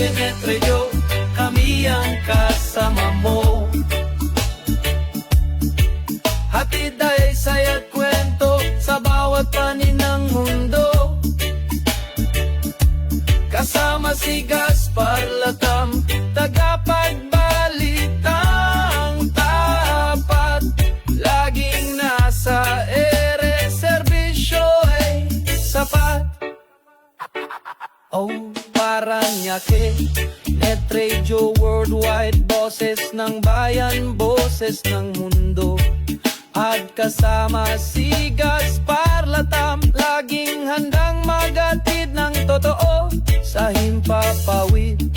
Kinetryo, kami ang kasama mo. Hatid ay saya't kwento sa bawat panin ng mundo. Kasama si Gaspar Latam, tagapagbalitang tapat. Laging nasa ere, serbisyo ay sapat. Oh, Paranaque, Net Radio Worldwide, boses ng bayan, boses ng mundo. At kasama si Gaspar Latam, laging handang magatid ng totoo sa himpapawid.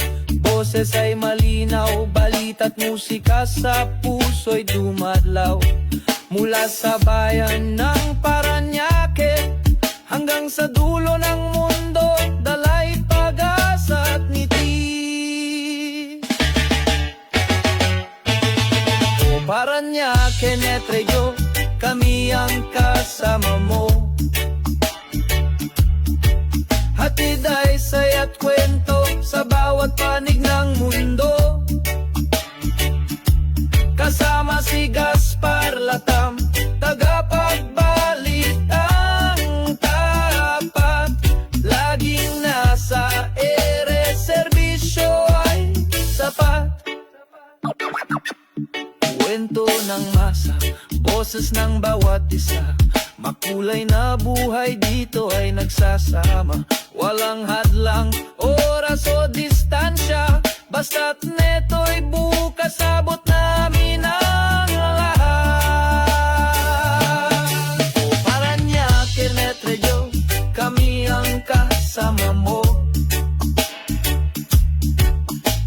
Boses ay malinaw, balita't musika sa puso'y dumadlaw. Mula sa bayan ng Paranaque hanggang sa dulo ng mundo, dalay pag-asa at ngiti. O Paranaque, Net Radio, kami ang kasama mo. Hatid ay saya't kwento sa bawat panig ng mundo. Kasama si Gaspar Latam, tagapagbalitang tapat. Laging nasa ere, serbisyo ay sapat. Kwento ng masa, boses ng bawat isa. Makulay na buhay dito ay nagsasama. Walang hadlang, oras o distansya, basta't neto'y bukas, abot namin ang lahat. O Paranaque, Net Radio, kami ang kasama mo.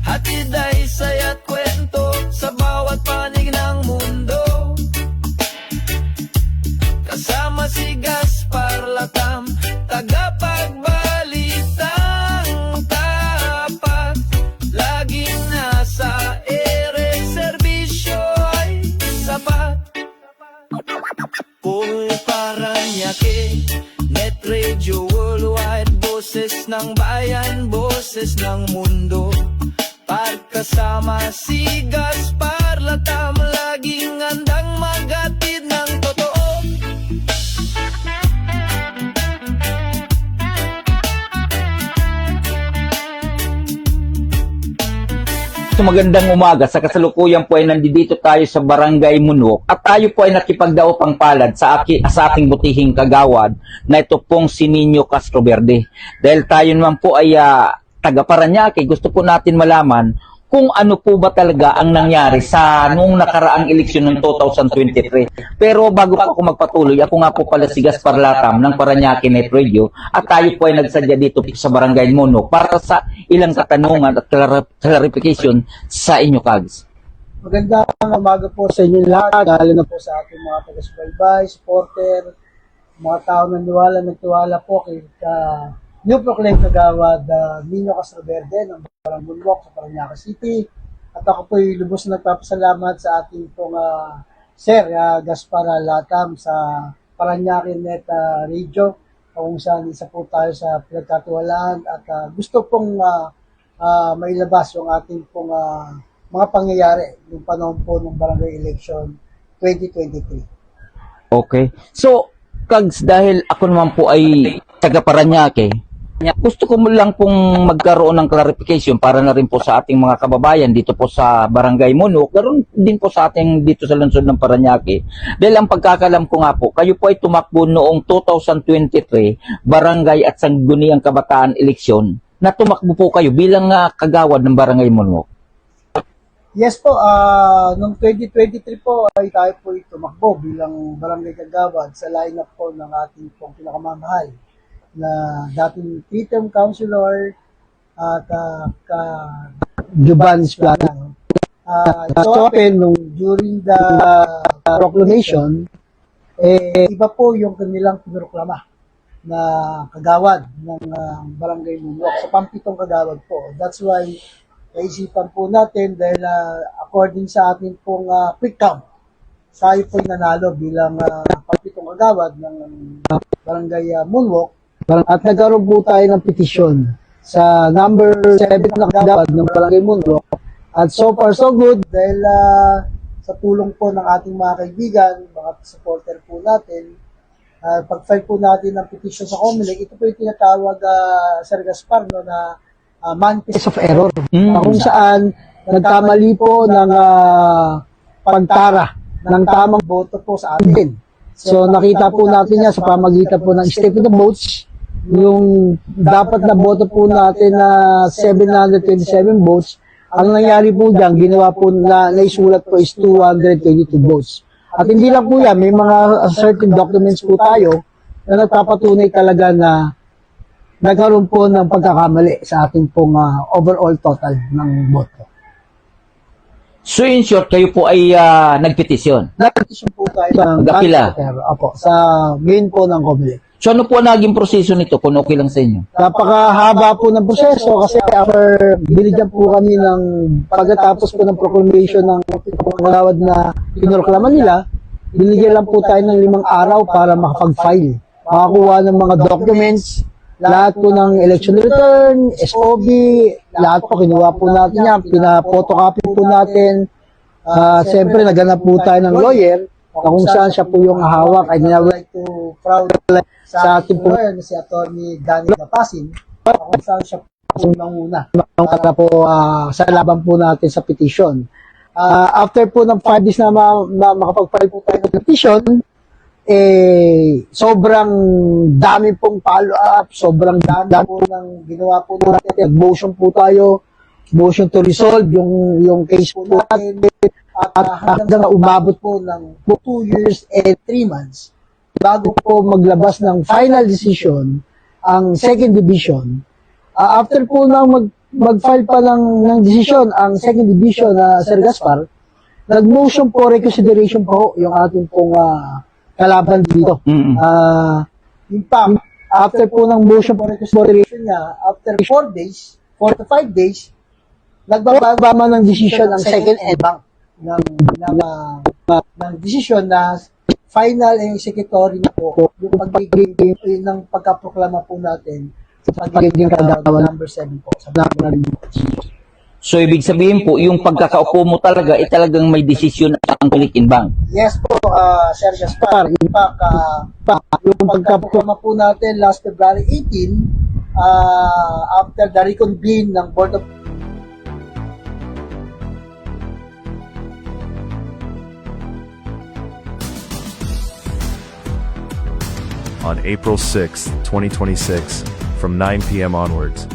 Hatid ay saya't kwento sa bawat panig ng mundo. Kasama si Gaspar Latam, tagapagbalitang tapat. Laging nasa ere, serbisyo ay sapat. Oy Paranaque, Net Radio Worldwide, boses ng bayan, boses ng mundo. Pagkasama si Gaspar Latam, laging handang magatid ng totoo. So magandang umaga. Sa kasalukuyan po ay nandito tayo sa Barangay Munok at tayo po ay nakipagdaupang palad sa aking butihing kagawad na ito pong si Nino Castro Verde. Dahil tayo naman po ay taga Paranaque, gusto po natin malaman kung ano po ba talaga ang nangyari sa nung nakaraang eleksyon ng 2023. Pero bago po ako magpatuloy, ako nga po pala si Gaspar Latam ng Paranaque Net Radio at tayo po ay nagsadya dito sa Barangay Munok para sa ilang katanungan at clarification sa inyo, Kags. Magandang umaga po sa inyo lahat, lalo na po sa ating mga taga-subaybay, supporter, mga tao na nagtiwala po kay new proclaimed kagawad Nino Castro Verde ng Barangay Munok sa Paranaque City. At ako po ay lubos na nagpapasalamat sa ating pong Sir Gaspar Latam sa Paranaque Net Radio, kung saan isa po tayo sa pinagkatiwalaan at gusto pong mailabas yung ating pong mga pangyayari yung panahon po ng barangay election 2023. Okay. So, Kags, dahil ako naman po ay taga Paranaque, gusto ko lang pong magkaroon ng clarification para na rin po sa ating mga kababayan dito po sa Barangay Munok, karoon din po sa ating dito sa lungsod ng Paranaque. Dahil ang pagkakalam ko nga po, kayo po ay tumakbo noong 2023 Barangay at Sangguniang Kabataan eleksyon na tumakbo po kayo bilang kagawad ng Barangay Munok. Yes po, noong 2023 po ay tayo po tumakbo bilang barangay kagawad sa lineup po ng ating pong pinakamamahal na dating three-term councilor at Juban Esplana. So open during the proclamation, iba po yung kanilang pinroklama na kagawad ng Barangay Munok. Sa pampitong kagawad po. That's why naisipan po natin dahil according sa ating pong quick count, tayo po nanalo bilang pampitong kagawad ng Barangay Munok. At nagkaroon po tayo ng petisyon sa number 7 na kagawad ng Barangay Mundo. At so far so good dahil sa tulong po ng ating mga kaibigan, mga supporter po natin, pag-file po natin ng petition sa COMELEC, ito po yung tinatawag, Sir Gaspar, no, na manifest of error. Kung saan nagkamali po ng pagtara ng tamang boto po sa atin. So nakita po natin yan sa pamagitan po ng statement of votes, yung dapat na boto po natin na 727 votes, ang nangyari po dyan, ginawa po na naisulat po is 222 votes. At hindi lang po yan, may mga certain documents po tayo na nagpapatunay talaga na nagkaroon po ng pagkakamali sa ating pong overall total ng boto. So in short, kayo po ay nagpetisyon. Nag-petition po tayo ng Nag-apila. Opo, sa main po ng COMELEC. So ano po ang naging proseso nito kung okay lang sa inyo? Napakahaba po ng proseso kasi after binigyan po kami ng pagkatapos po ng proclamation ng kagawad na pinroklaman nila, binigyan lang po tayo ng 5 araw para makapag-file. Makakuha ng mga documents, lahat po ng election return, SOB, lahat po kinuha po natin yan, pina-photocopy po natin. Siyempre, naghanap po tayo ng lawyer na kung saan siya po yung hawak. I would like to proud sa ating po na si Atty. Danny Gapasin, kung saan siya po nanguna para po sa laban po natin sa petition. After po ng 5 days na makapag-file po tayo ng petition, sobrang dami pong follow-up, sobrang dami po ng ginawa po natin. Motion po tayo, motion to resolve yung case po natin. At hanggang umabot po ng 2 years and 3 months bago po maglabas ng final decision ang second division. After po na mag-file pa ng decision ang second division na Sir Gaspar, nag-motion po reconsideration po yung ating pong kalaban dito. In fact, after po ng motion for reconsideration niya, after 4 to 5 days, nagbababa man ng decision ang second and bank ng decision na final and executory na po yung pagiging ng pagkaproklama po natin sa pagiging kagawad number 7 po sa So ibig sabihin po, yung pagkakaupo mo talaga, talagang may desisyon ang Kulikin Bank. Yes po, Sir Gaspar. In fact, yung pagkaproklama po natin last February 18, after the reconvene ng Board of On April 6, 2026, from 9 p.m. onwards,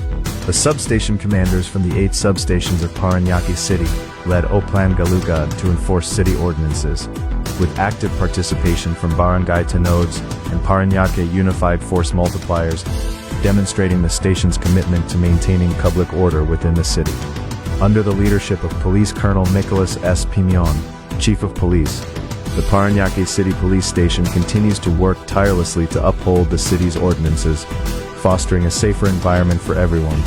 the substation commanders from the 8 substations of Paranaque City led Oplan Galuga to enforce city ordinances, with active participation from Barangay Tanods and Paranaque Unified Force Multipliers, demonstrating the station's commitment to maintaining public order within the city. Under the leadership of Police Colonel Nicholas S. Pimion, Chief of Police, the Paranaque City Police Station continues to work tirelessly to uphold the city's ordinances, fostering a safer environment for everyone.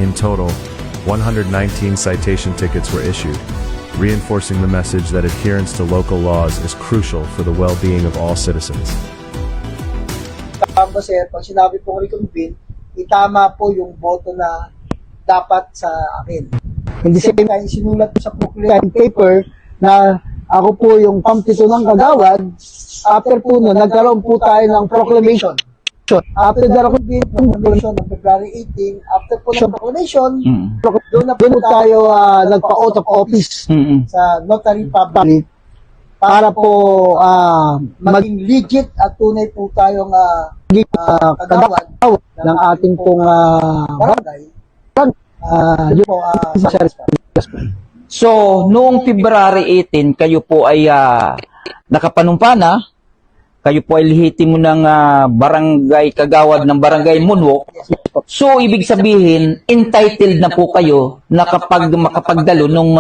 In total, 119 citation tickets were issued, reinforcing the message that adherence to local laws is crucial for the well-being of all citizens. Kasi pag sinabi pong reconvene, itama po yung boto na dapat sa akin. Hindi same time, sinulat ko sa proclamation paper na ako po yung pampito ng kagawad. After po nun, nagkaroon po tayo ng proclamation. After the proclamation ng February 18, after po ng proclamation, doon na po tayo nagpa-out of office sa notary public para po maging legit at tunay po tayong kagawad ng ating pong barangay. Yun po, So, noong February 18, kayo po ay nakapanumpa na, kayo po ay lihitimo ng barangay kagawad ng barangay Munwok. So, ibig sabihin, entitled na po kayo na kapag makapagdalo ng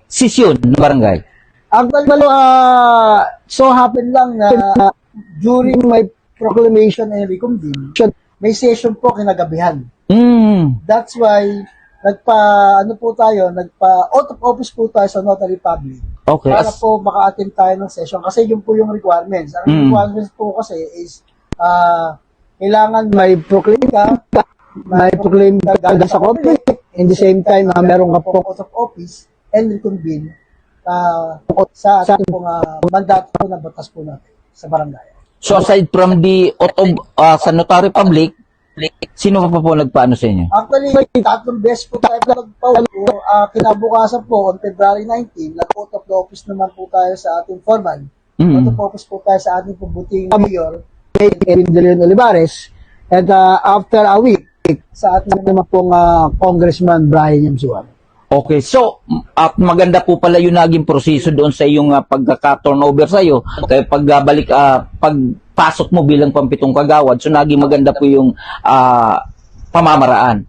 sesyon ng barangay. Actually, so happen lang na during my proclamation and reconvene, may session po kinagabihan. That's why nagpa-out of office po tayo sa notary public. Okay. Para po maka-attend tayo ng session kasi yun po yung requirements. Ang requirements po kasi is kailangan may proclaim ka, may proclaim ka sa conflict, in the same time, meron ka po out of office and reconvene sa ating pong mandato po na batas po natin sa barangay. So aside from the sa notary public, sino pa po nagpaano sa inyo? Actually, may tatlong beses po tayo nagpaulo. Kinabukasan po, on February 19, nag-out of the office naman po tayo sa ating foreman. Out of office po tayo sa ating pubuting mayor, Kevin De Leon Olivares. And after a week, sa ating naman pong Congressman Brian Yamsuan. Okay, so at maganda po pala yung naging proseso doon sa iyong pagka-turnover sa iyo. Kaya pagbalik pagpasok mo bilang pampitong kagawad, so naging maganda po yung pamamaraan.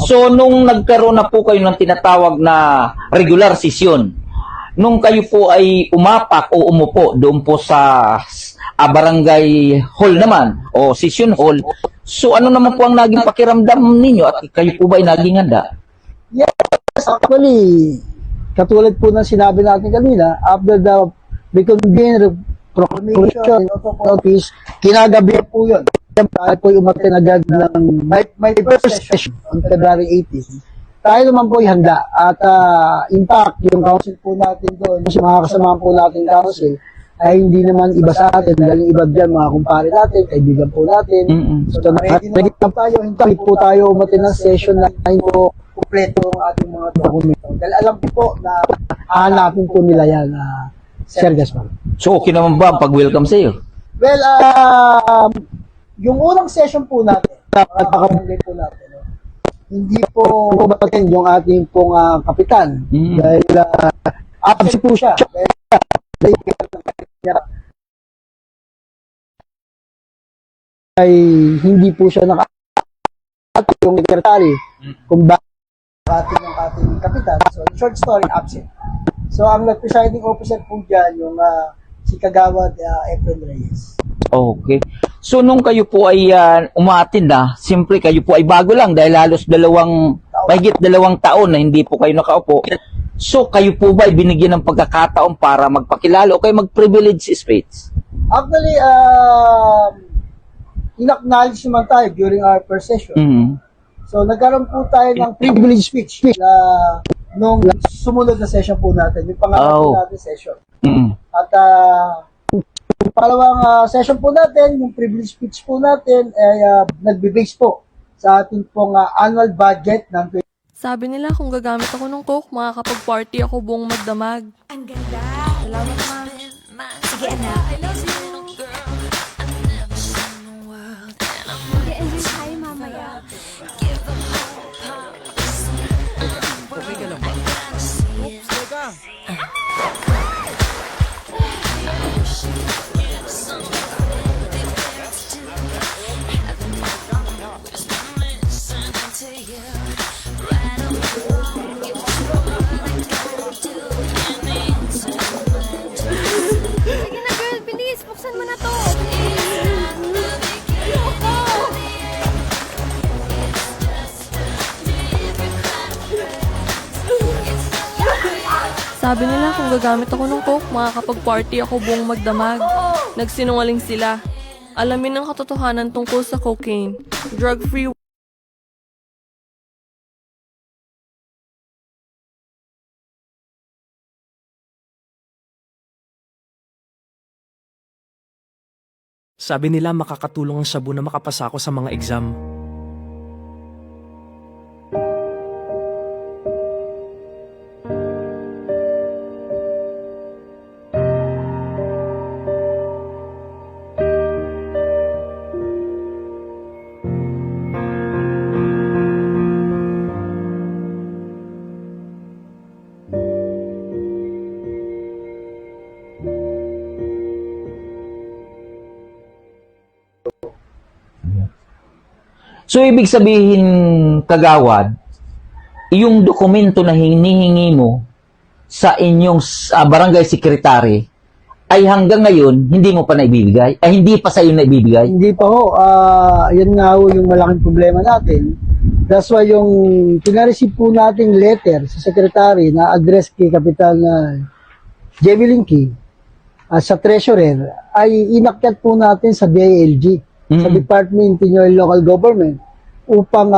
So nung nagkaroon na po kayo ng tinatawag na regular session, nung kayo po ay umapak o umupo doon po sa barangay hall naman o session hall, so ano naman po ang naging pakiramdam ninyo at kayo po ba ay naging handa? Yes, actually, katulad po ng sinabi natin kanina, after the reconvene proclamation of office, kinagabi po yun. Tayo po umatin agad ng my first session on February 18. Tayo naman po handa. At in fact, yung council po natin doon, yung mga kasamahan po natin council, ay hindi naman iba sa atin, dahil iba dyan, mga kumpare natin, kaibigan po natin. So, ready naman tayo, hindi po tayo umatin ng session na hindi po kumpleto ang ating mga dokumento. Dahil alam po na hanapin po nila yan, Sir Gaspar. So okay naman ba ang pag-welcome sa iyo? Well, yung unang session po natin, pagkakamagay po natin, hindi po umatin yung ating pong kapitan. Dahil absent po siya. Ay hindi po siya yung secretary kung bakit yung ating kapitan. So, in short story, absent. So, ang nag-presiding officer po dyan, yung si Kagawad Efren Reyes. Okay. So nung kayo po ay umaatin na, siyempre kayo po ay bago lang dahil halos mahigit 2 taon na hindi po kayo nakaupo. So kayo po ba ay binigyan ng pagkakataon para magpakilala o kayo mag-privilege speech? Actually, in-acknowledge naman tayo during our first session. So, nagkaroon po tayo ng privilege speech na nung sumunod na session po natin, yung pangalawang po natin session. At yung pangalawang session po natin, yung privilege speech po natin, ay nagbe-base po sa ating pong annual budget ng Sabi nila kung gagamit ako ng coke, makakapag-party ako buong magdamag. Ang ganda. Salamat, ma. Sige, anak. Mag-enjoy tayo mamaya. Sige na, girl. Bilis. Buksan mo na to. Sabi nila kung gagamit ako ng coke, makakapag-party ako buong magdamag. Nagsinungaling sila. Alamin ang katotohanan tungkol sa cocaine. Drug-free. Sabi nila makakatulong ang shabu na makapasa ako sa mga exam. So ibig sabihin, kagawad, yung dokumento na hinihingi mo sa inyong barangay secretary ay hanggang ngayon hindi mo pa naibibigay? Ay hindi pa sa iyo naibibigay? Hindi pa ho. Yan nga ho yung malaking problema natin. That's why yung pinareceive po nating letter sa secretary na address kay Kapitan J.B. Linky sa treasurer ay inakyat po natin sa DILG, sa Department of Interior Local Government. upang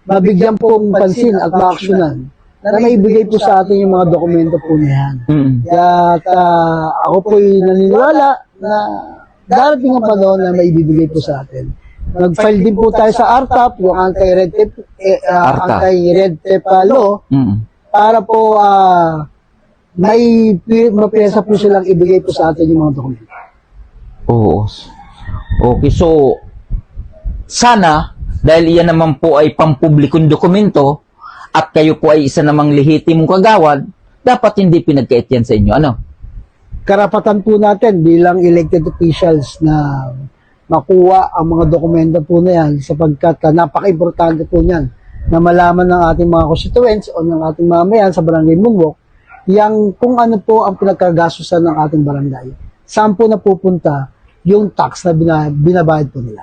mabigyan pong pansin at maaksyonan na maibigay po sa atin yung mga dokumento po niyan. Kaya ako po'y naniniwala na darating ang panahon na maibibigay po sa atin. Nag-file din po tayo sa RTAP, yung anti-red tape law, para po may mapiyesa po silang ibigay po sa atin yung mga dokumento. Oo. Okay, so sana dahil iyan naman po ay pampublikong dokumento at kayo po ay isa namang lehitimong kagawad, dapat hindi pinagkait yan sa inyo. Ano? Karapatan po natin bilang elected officials na makuha ang mga dokumento po na yan sapagkat napaka-importante po niyan na malaman ng ating mga constituents o ng ating mamayan sa Barangay Moonwalk yang kung ano po ang pinagkagastusan ng ating barangay. Saan po napupunta yung tax na binabayad po nila.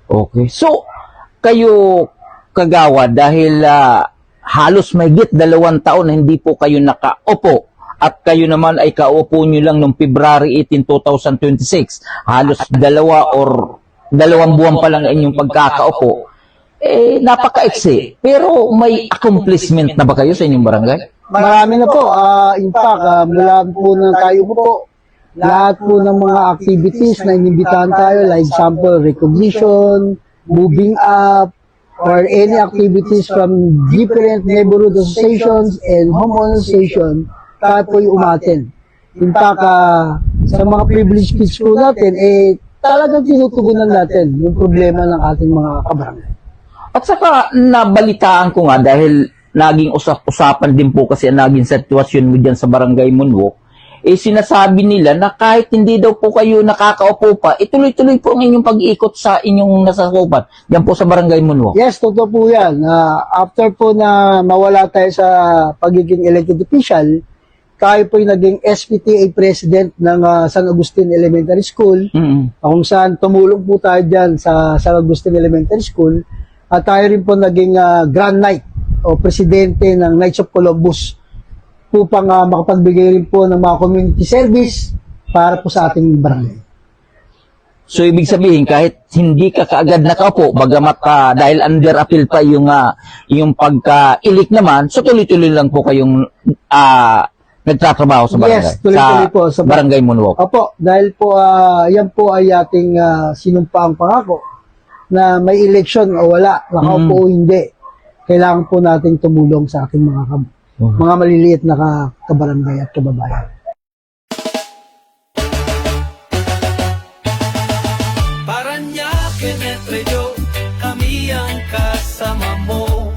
Okay. So, kayo kagawad dahil halos mahigit 2 taon na hindi po kayo nakaupo at kayo naman ay kaupo nyo lang noong February 18, 2026. Halos 2 or 2 buwan pa lang inyong pagkakaupo. Napaka-exe. Pero may accomplishment na ba kayo sa inyong barangay? Marami na po. In fact, mula po na tayo po, lahat po ng mga activities na inimbitahan tayo, like example, recognition, moving up, or any activities from different neighborhood associations and homeowner association, tayo po yung umaten. In fact, sa mga privileged kids po natin, talagang tinutugunan natin yung problema ng ating mga kabarangay. At saka nabalitaan ko nga dahil naging usap-usapan din po kasi ang naging sitwasyon mo dyan sa Barangay Moonwalk, sinasabi nila na kahit hindi daw po kayo nakakaupo pa, ituloy-tuloy po ang inyong pag-ikot sa inyong nasasakupan dyan po sa Barangay Moonwalk. Yes, totoo po yan. After po na mawala tayo sa pagiging elected official, tayo po yung naging SPTA president ng San Agustin Elementary School, kung saan tumulong po tayo dyan sa San Agustin Elementary School, at tayo rin po naging Grand Knight o presidente ng Knights of Columbus upang makapagbigay rin po ng mga community service para po sa ating barangay. So, ibig sabihin, kahit hindi ka kaagad nakaupo, bagamat dahil under appeal pa yung pagka-ilik naman, so tuloy-tuloy lang po kayong nagtatrabaho sa barangay. Yes, tuloy-tuloy po sa Barangay Moonwalk. Opo, dahil po yan po ay ating sinumpaang pangako na may election o wala, nakaupo o hindi. Kailangan po nating tumulong sa ating mga maliliit na kabarangay at kababayan. Paranaque, Netreo, kami ang kasama mo.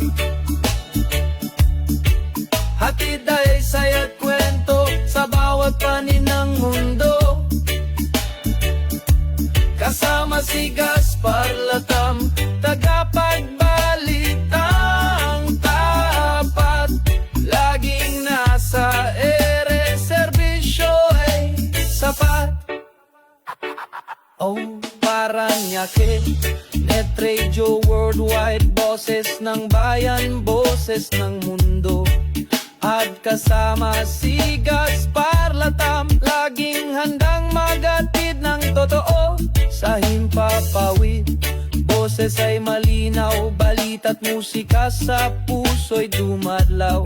Hatid ay saya't kwento sa bawat panin ng mundo. Kasama si Gaspar Latam, tagapagbalitang tapat. Laging nasa ere, serbisyo ay sapat. Oh, Paranaque, Netradio Worldwide, boses ng bayan, boses ng mundo. At kasama si Gaspar Latam, laging handang magatid ng totoo sa himpapawid. Boses ay malinaw, balita't musika sa puso'y dumadlaw.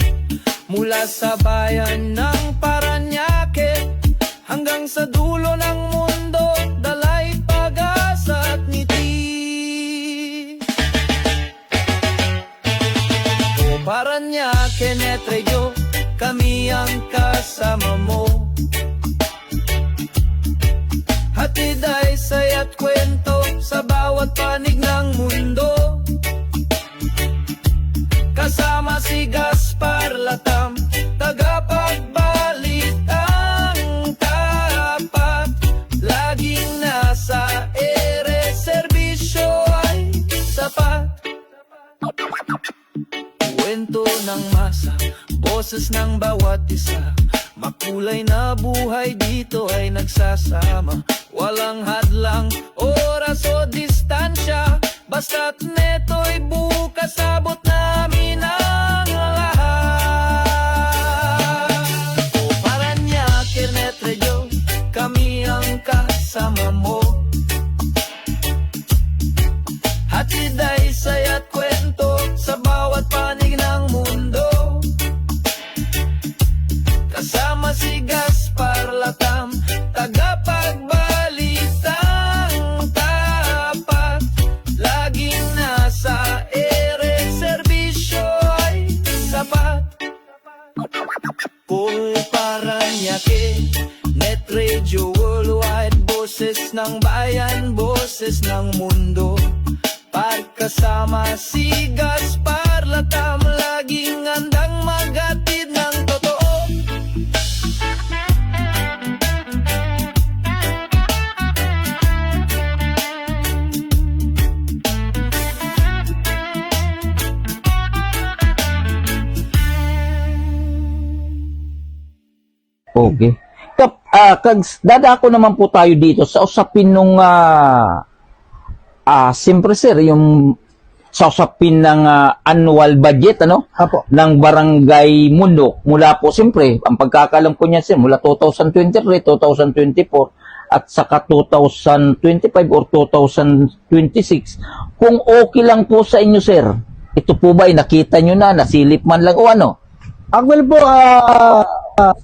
Mula sa bayan ng Paranaque hanggang sa dulo ng mundo, dalay pag-asa at ngiti. O Paranaque, Netradio, kami ang kasama mo. Hatid ay saya't kwento sa bawat panig ng mundo. Kasama si Gaspar Latam, tagapagbalitang tapat. Laging nasa ere, serbisyo ay sapat. Kwento ng masa, boses ng bawat isa. Makulay na buhay dito ay nagsasama. Walang hadlang, oras o distansya. Basta't neto'y bukas, abot namin ang lahat. O Paranaque, Netradio, kami ang kasama mo. Hatid ay saya't Paranaque, Net Radio Worldwide, boses ng bayan, boses ng mundo. Pagkasama si Gaspar Latam, laging handang maghatid ng totoo. Okay. Kags, dadako naman po tayo dito sa usapin nung siyempre sir, yung sa usapin ng annual budget Apo. ng Barangay Munok mula po siyempre, ang pagkakalam ko niya sir, mula 2023, 2024 at saka 2025 or 2026. Kung okay lang po sa inyo sir, ito po ba ay nakita nyo na, nasilip man lang o ano? Actually po,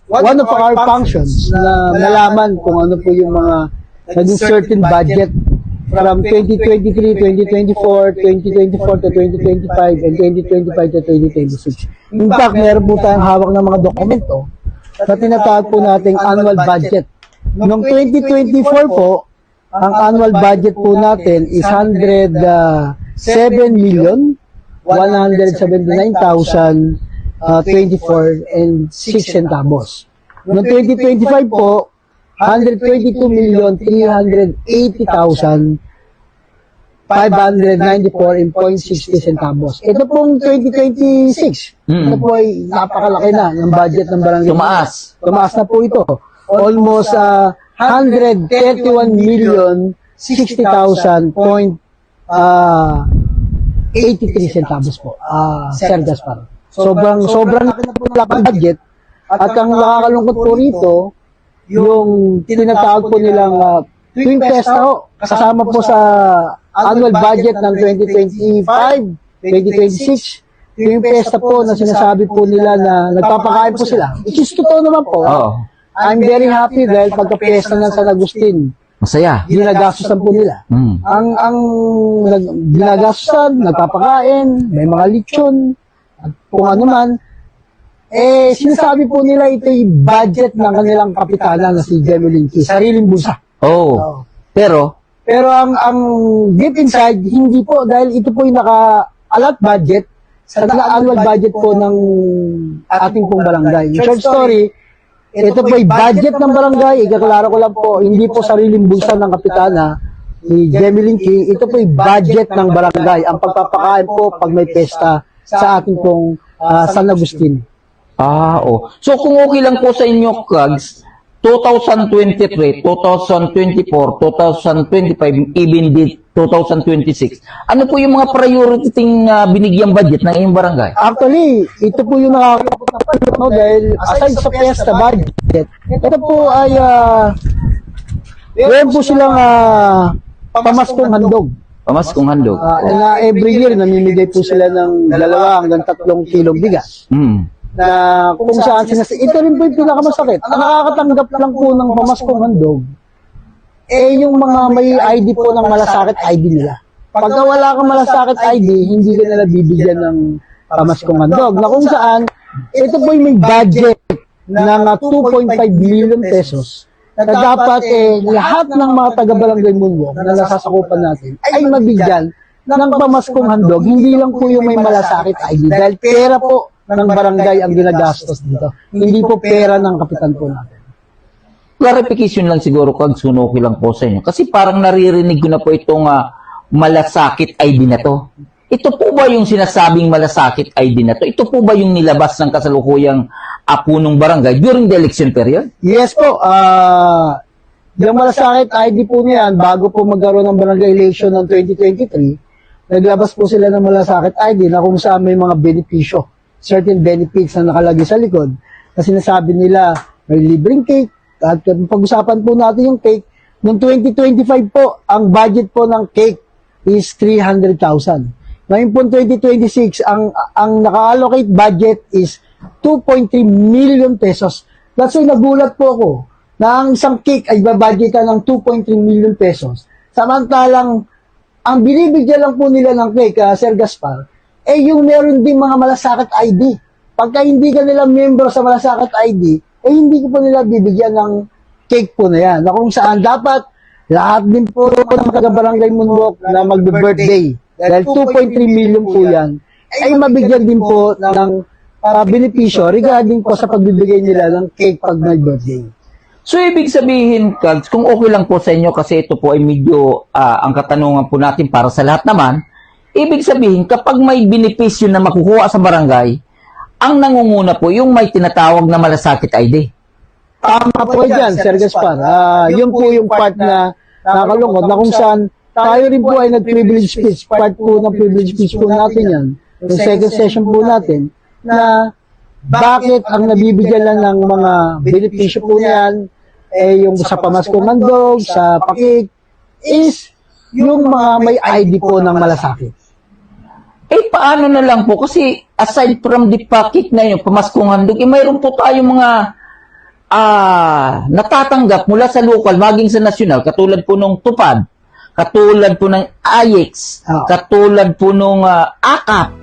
one of our functions na nalaman kung ano po yung mga naging certain budget from 2023, 2024, 2024 to 2025, and 2025 to 2026. In fact, meron po tayong hawak ng mga dokumento na tinatawag po nating annual budget. Noong 2024 po, ang annual budget po natin is 107,179,024 and 6 centavos. Noong 2025 po, 122,380,594.60 centavos. Ito pong 2026. Ito po ay napakalaki na ng budget ng barangay. Tumaas. Tumaas na po ito. Almost 131,060,000.83 centavos po. Sir Gaspar. Sobrang laki na po ng budget. At ang nakakalungkot po rito, yung tinatawag po nilang tuwing pesta ho, kasama po sa annual budget ng 2025, 2026, tuwing pesta po na sinasabi po nila na nagpapakain po sila. Which is totoo naman po. Oo. I'm very happy dahil pagka pesta ng San Agustin, Masaya. ginagastosan po nila. Ang ginagastosan, nagpapakain, may mga lechon, at kung ano man, sinasabi po nila ito'y budget ng kanilang kapitana na si Jemeline Key, sariling bulsa. Oh. Pero, ang deep inside, hindi po, dahil ito po yung naka-allot budget sa annual budget po ng ating pong barangay. Short story, ito po yung budget ng barangay, ikaklaro ko lang po, hindi po sariling bulsa ng kapitana ni Jemeline Key, ito po yung budget ng barangay, ang pagpapakain po pag may pesta sa ating pong San Agustin. So kung okay lang po sa inyo, Kags, 2023, 2024, 2025, even di 2026, ano po yung mga priority ting binigyang budget ng inyong barangay? Actually, ito po yung nakakapot na palot, no? Dahil aside sa pesta budget, ito po ay meron po silang pamaskong handog. Pamaskong handog. Na every year, namimigay po sila ng 2 hanggang 3 kilong bigas. Na kung saan ito rin po yung pinakamasakit. Ang nakakatanggap lang po ng pamaskong handog, yung mga may ID po ng malasakit ID nila. Pagka wala kang malasakit ID, hindi ka nila bibigyan ng pamaskong handog. Na kung saan, ito po yung may budget ng 2.5 million pesos na dapat lahat ng mga taga-barangay Munok na nasasakupan natin ay mabigyan ng pamaskong handog. Hindi lang po yung may malasakit ID dahil pera po ng barangay ang ginagastos dito. Hindi po pera ng kapitan po natin. Clarification lang siguro, Kag, sunuki lang po sa inyo. Kasi parang naririnig ko na po itong malasakit ID na to. Ito po ba yung sinasabing malasakit ID na to? Ito po ba yung nilabas ng kasalukuyang punong barangay during the election period? Yes po. Yung malasakit ID po niyan, bago po magkaroon ng barangay election ng 2023, naglabas po sila ng malasakit ID na kung saan may mga benepisyo, certain benefits na nakalagay sa likod, na sinasabi nila may libreng cake, at pag-usapan po natin yung cake, noong 2025 po, ang budget po ng cake is 300,000. Ngayon po 2026, ang naka-allocate budget is 2.3 million pesos. That's why nagulat po ako na ang isang cake ay babudgetan ng 2.3 million pesos. Samantalang, ang binibigyan lang po nila ng cake, Sir Gaspar, yung meron ding mga malasakit ID. Pagka hindi ka nila member sa malasakit ID, hindi ko po nila bibigyan ng cake po na yan. Na kung saan dapat lahat din po ng taga-barangay Munok na magbe-birthday, dahil 2.3 million po yan, ay mabigyan din po ng benepisyo regarding po sa pagbibigay nila ng cake pag may birthday. So, ibig sabihin, Kads, kung okay lang po sa inyo, kasi ito po ay medyo ang katanungan po natin para sa lahat naman, ibig sabihin, kapag may benepisyo na makukuha sa barangay, ang nangunguna po yung may tinatawag na malasakit ID. Tama po dyan, Sir Gaspar. Yun po yung part na nakakalungkot, na kung saan tayo rin po ay nag-privilege speech. Part po ng privilege speech po natin yan. Yung second session po natin, na bakit ang nabibigyan lang ng mga benepisyo po niyan, yung sa pamaskong handog, sa pakik, is yung mga may ID po ng malasakit. Eh, paano na lang po? Kasi aside from the pakik na yun, pamaskong handog, mayroon po tayong mga natatanggap mula sa local, maging sa nasyonal, katulad po nung Tupad, katulad po ng AYEX, katulad po nung AKAP.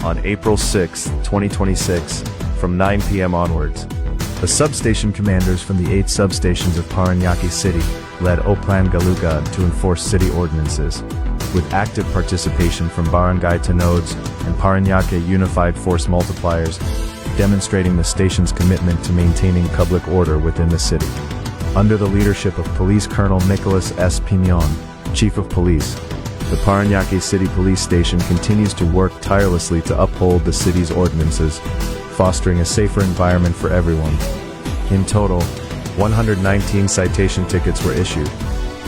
On April 6, 2026, from 9 p.m. onwards, the substation commanders from the 8 substations of Paranaque City led Oplan Galugad to enforce city ordinances, with active participation from Barangay Tanods and Paranaque Unified Force Multipliers, demonstrating the station's commitment to maintaining public order within the city. Under the leadership of Police Colonel Nicholas S. Pignon, Chief of Police, the Paranaque City Police Station continues to work tirelessly to uphold the city's ordinances, fostering a safer environment for everyone. In total, 119 citation tickets were issued,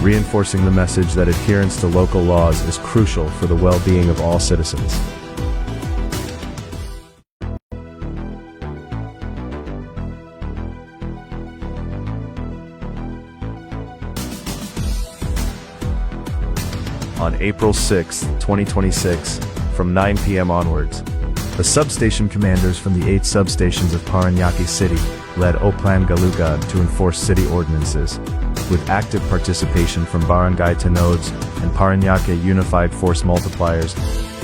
reinforcing the message that adherence to local laws is crucial for the well-being of all citizens. On April 6, 2026, from 9 p.m. onwards, the substation commanders from the 8 substations of Paranaque City led Oplan Galugad to enforce city ordinances, with active participation from Barangay Tanods and Paranaque Unified Force Multipliers,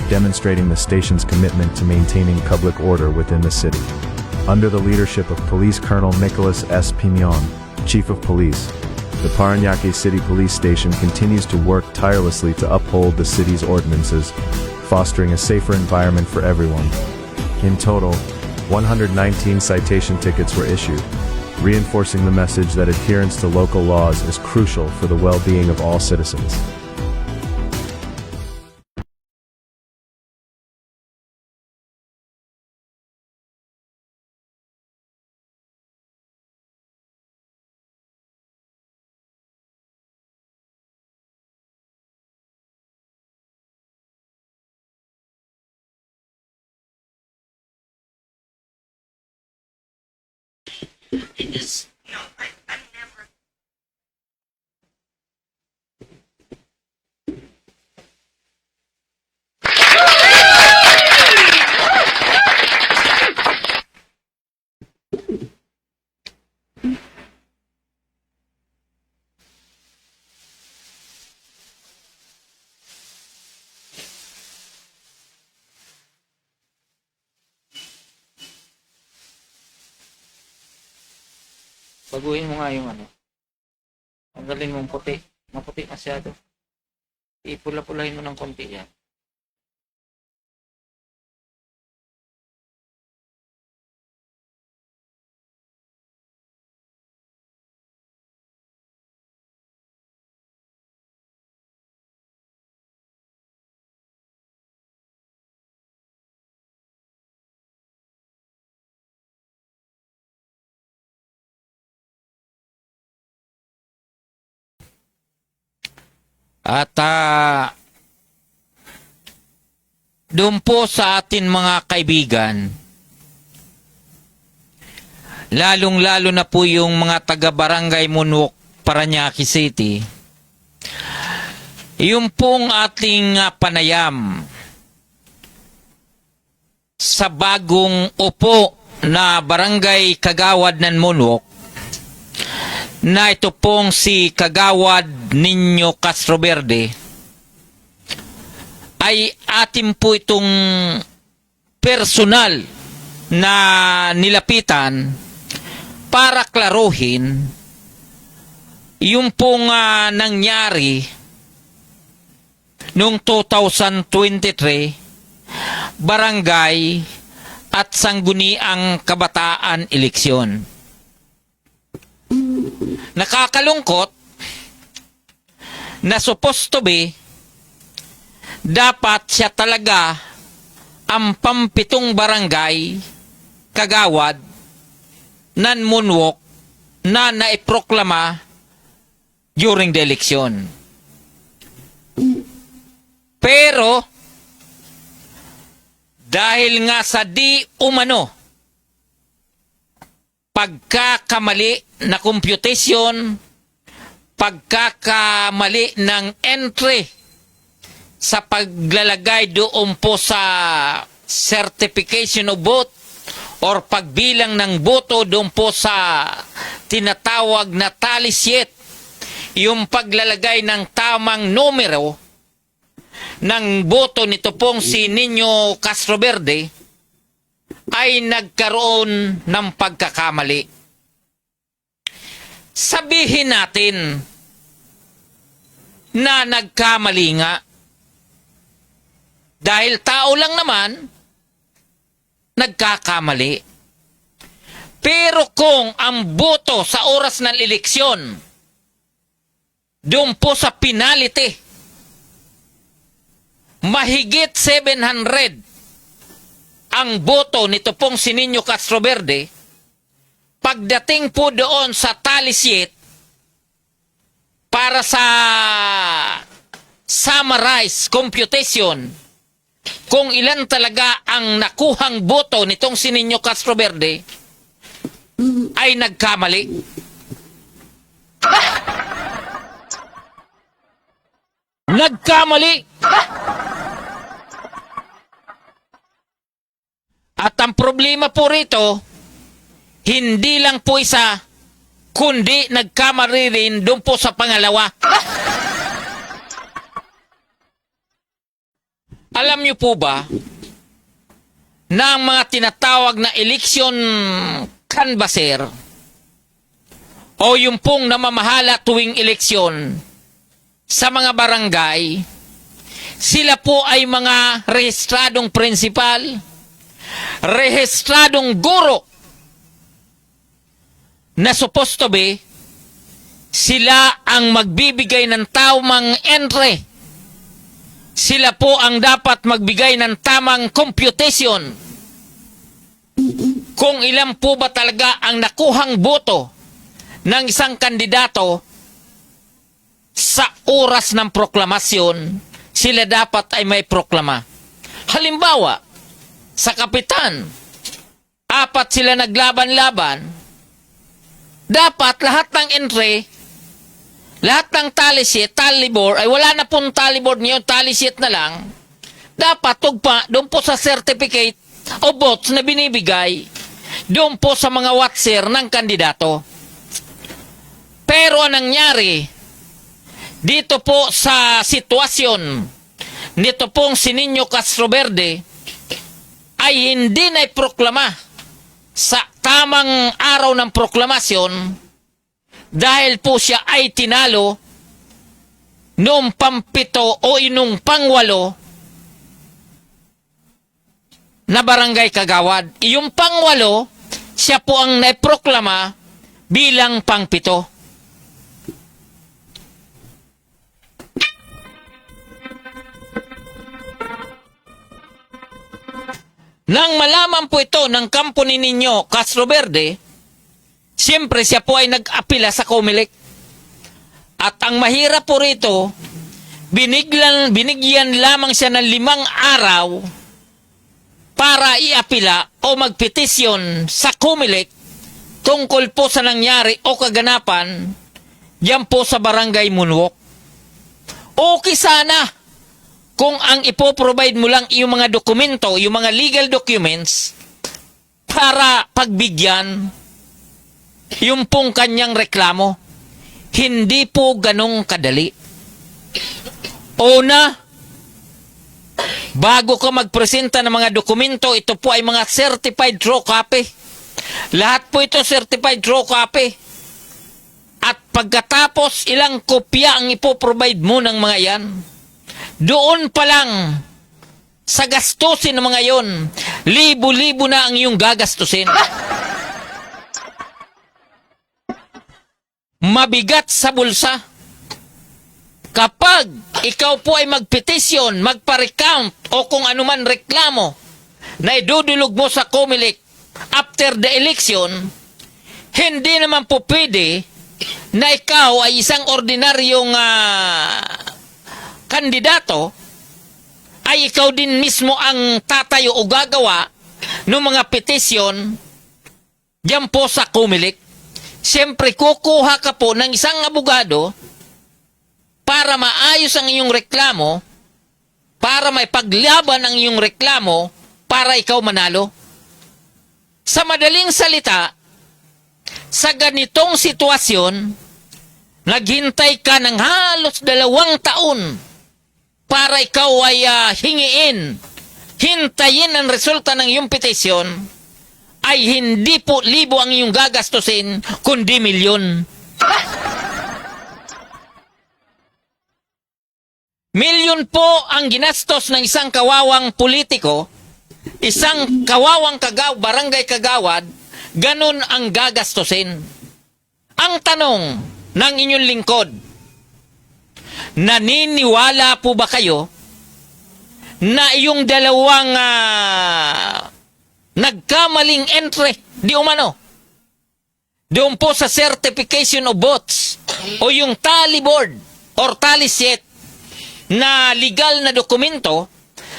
demonstrating the station's commitment to maintaining public order within the city. Under the leadership of Police Colonel Nicholas S. Pignon, Chief of Police, the Paranaque City Police Station continues to work tirelessly to uphold the city's ordinances, fostering a safer environment for everyone. In total, 119 citation tickets were issued, reinforcing the message that adherence to local laws is crucial for the well-being of all citizens. Baguhin mo nga yung ano. Tanggalin mong puti. Maputi masyado. Ipula-pulahin mo ng konti yan. At doon po sa atin mga kaibigan, lalong-lalo na po yung mga taga-barangay Munok, Paranaque City, yung pong ating panayam sa bagong upo na barangay Kagawad ng Munok, na ito pong si Kagawad Nino Castro Verde, ay atin po itong personal na nilapitan para klaruhin yung pong nangyari noong 2023 barangay at sangguniang kabataan eleksyon. Nakakalungkot na supposed to be dapat siya talaga ang pampitong barangay kagawad nan moonwalk na naiproklama during the election. Pero dahil nga sa di umano pagkakamali na computation, pagkakamali ng entry sa paglalagay doon po sa certification of vote or pagbilang ng boto doon po sa tinatawag na tally sheet, yung paglalagay ng tamang numero ng boto nito pong si Nino Castroverde ay nagkaroon ng pagkakamali. Sabihin natin na nagkamali nga dahil tao lang naman nagkakamali. Pero kung ang boto sa oras ng eleksyon doon po sa penalty mahigit 700 ang boto nito pong si Nino Castroverde, pagdating po doon sa tally sheet para sa summarize computation kung ilan talaga ang nakuhang boto nitong si Nino Castroverde, ay nagkamali. Nagkamali. At ang problema po rito, hindi lang po isa, kundi nagkamali rin doon po sa pangalawa. Alam niyo po ba na ang mga tinatawag na election canvasser o yung pong namamahala tuwing eleksyon sa mga barangay, sila po ay mga rehistradong prinsipal, rehistradong guro na supposed to be sila ang magbibigay ng tamang entry. Sila po ang dapat magbigay ng tamang computation kung ilan po ba talaga ang nakuhang boto ng isang kandidato sa oras ng proklamasyon. Sila dapat ay may proklama. Halimbawa, sa kapitan, 4 sila naglaban-laban, dapat lahat ng entry, lahat ng tally sheet, tally board, ay wala na pong tally board niyo, tally sheet na lang, dapat tugpa doon po sa certificate o votes na binibigay doon po sa mga watcher ng kandidato. Pero anong nangyari dito po sa sitwasyon nito pong si Nino Castroverde ay hindi na iproklama sa tamang araw ng proklamasyon dahil po siya ay tinalo noong pampito o inong pangwalo na barangay kagawad. Yung pangwalo, siya po ang naiproklama bilang pangpito. Nang malaman po ito ng kampo ni Nino Castroverde, siyempre siya po ay nag-apila sa COMELEC. At ang mahirap po rito, binigyan lamang siya ng 5 araw para iapila o magpetisyon sa COMELEC tungkol po sa nangyari o kaganapan diyan po sa Barangay Moonwalk. Okay sana kung ang ipoprovide mo lang yung mga dokumento, yung mga legal documents para pagbigyan yung pong kanyang reklamo. Hindi po ganong kadali. Una, bago ka magpresenta ng mga dokumento, ito po ay mga certified true copy. Lahat po ito certified true copy. At pagkatapos, ilang kopya ang ipoprovide mo ng mga yan. Doon pa lang, sa gastusin ng mga yon, libo-libo na ang iyong gagastusin. Mabigat sa bulsa. Kapag ikaw po ay magpetisyon, magpa-recount o kung anuman reklamo na idudulog mo sa COMELEC after the election, hindi naman po pwede na ikaw ay isang ordinaryong kandidato, ay ikaw din mismo ang tatayo o gagawa ng mga petisyon diyan po sa COMELEC. Siyempre, kukuha ka po ng isang abogado para maayos ang iyong reklamo, para may paglaban ang iyong reklamo, para ikaw manalo. Sa madaling salita, sa ganitong sitwasyon, naghintay ka ng halos 2 taon para ikaw ay hintayin ang resulta ng iyong petisyon, ay hindi po libo ang iyong gagastusin, kundi milyon. Milyon po ang ginastos ng isang kawawang politiko, isang kawawang barangay kagawad, ganun ang gagastusin. Ang tanong ng inyong lingkod, naniniwala po ba kayo na yung dalawang nagkamaling entry, di umano, doon po sa certification of votes o yung tally board or tally sheet na legal na dokumento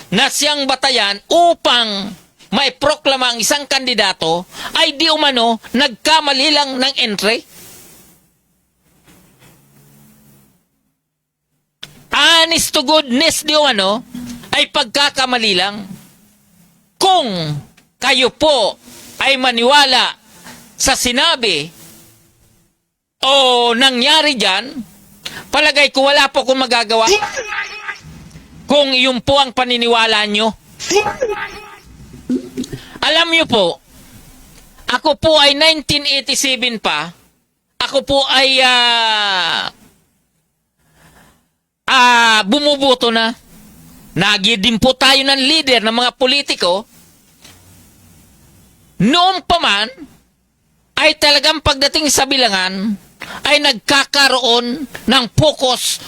na siyang batayan upang may proklama ang isang kandidato, ay di umano nagkamali lang ng entry? Honest to goodness, di umano ay pagkakamali lang. Kung kayo po ay maniwala sa sinabi o nangyari dyan, palagay ko wala po kung magagawa. Kung iyon po ang paniniwala nyo. Alam nyo po, ako po ay 1987 pa, ako po ay bumuboto na. Nagi din po tayo ng leader ng mga politiko. Noon pa man, ay talagang pagdating sa bilangan, ay nagkakaroon ng pukos.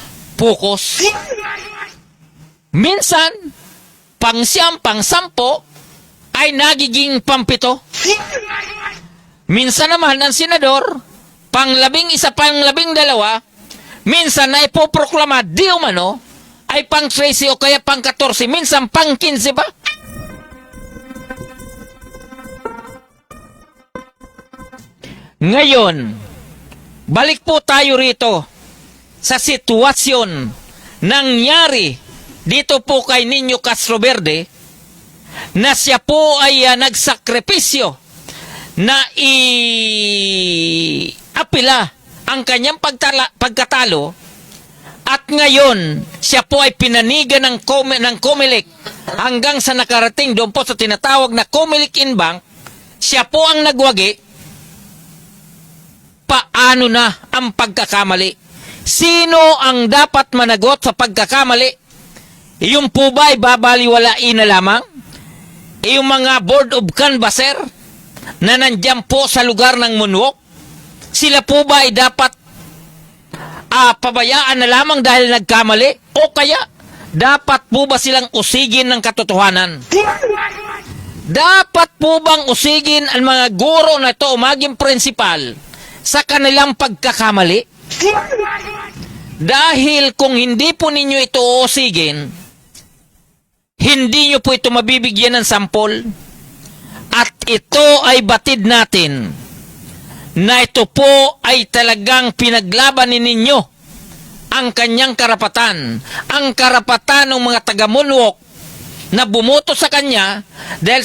Minsan, pang-siyam, pang-sampo, ay nagiging pang-7. Minsan naman, ang senador, pang-11, pang-12, minsan na ipoproklama, di umano, ay pang-13 o kaya pang-14, minsan pang-15 pa. Ngayon, balik po tayo rito sa sitwasyon nangyari dito po kay Nino Castroverde, na siya po ay nagsakripisyo na i-apila ang kanyang pagkatalo, at ngayon siya po ay pinanigan ng COMELEC hanggang sa nakarating doon po sa tinatawag na COMELEC in Bank. Siya po ang nagwagi. Paano na ang pagkakamali? Sino ang dapat managot sa pagkakamali? Yung po ba ay babaliwalain na lamang? Yung mga board of canvasser na nandyan po sa lugar ng moonwalk, sila po ba ay dapat pabayaan na lamang dahil nagkamali? O kaya, dapat po ba silang usigin ng katotohanan? Dapat po bang usigin ang mga guro na ito o maging principal sa kanilang pagkakamali? Dahil kung hindi po ninyo ito usigin, hindi nyo po ito mabibigyan ng sampol. At ito ay batid natin na ito po ay talagang pinaglaban ninyo ang kanyang karapatan. Ang karapatan ng mga taga-moonwalk na bumoto sa kanya dahil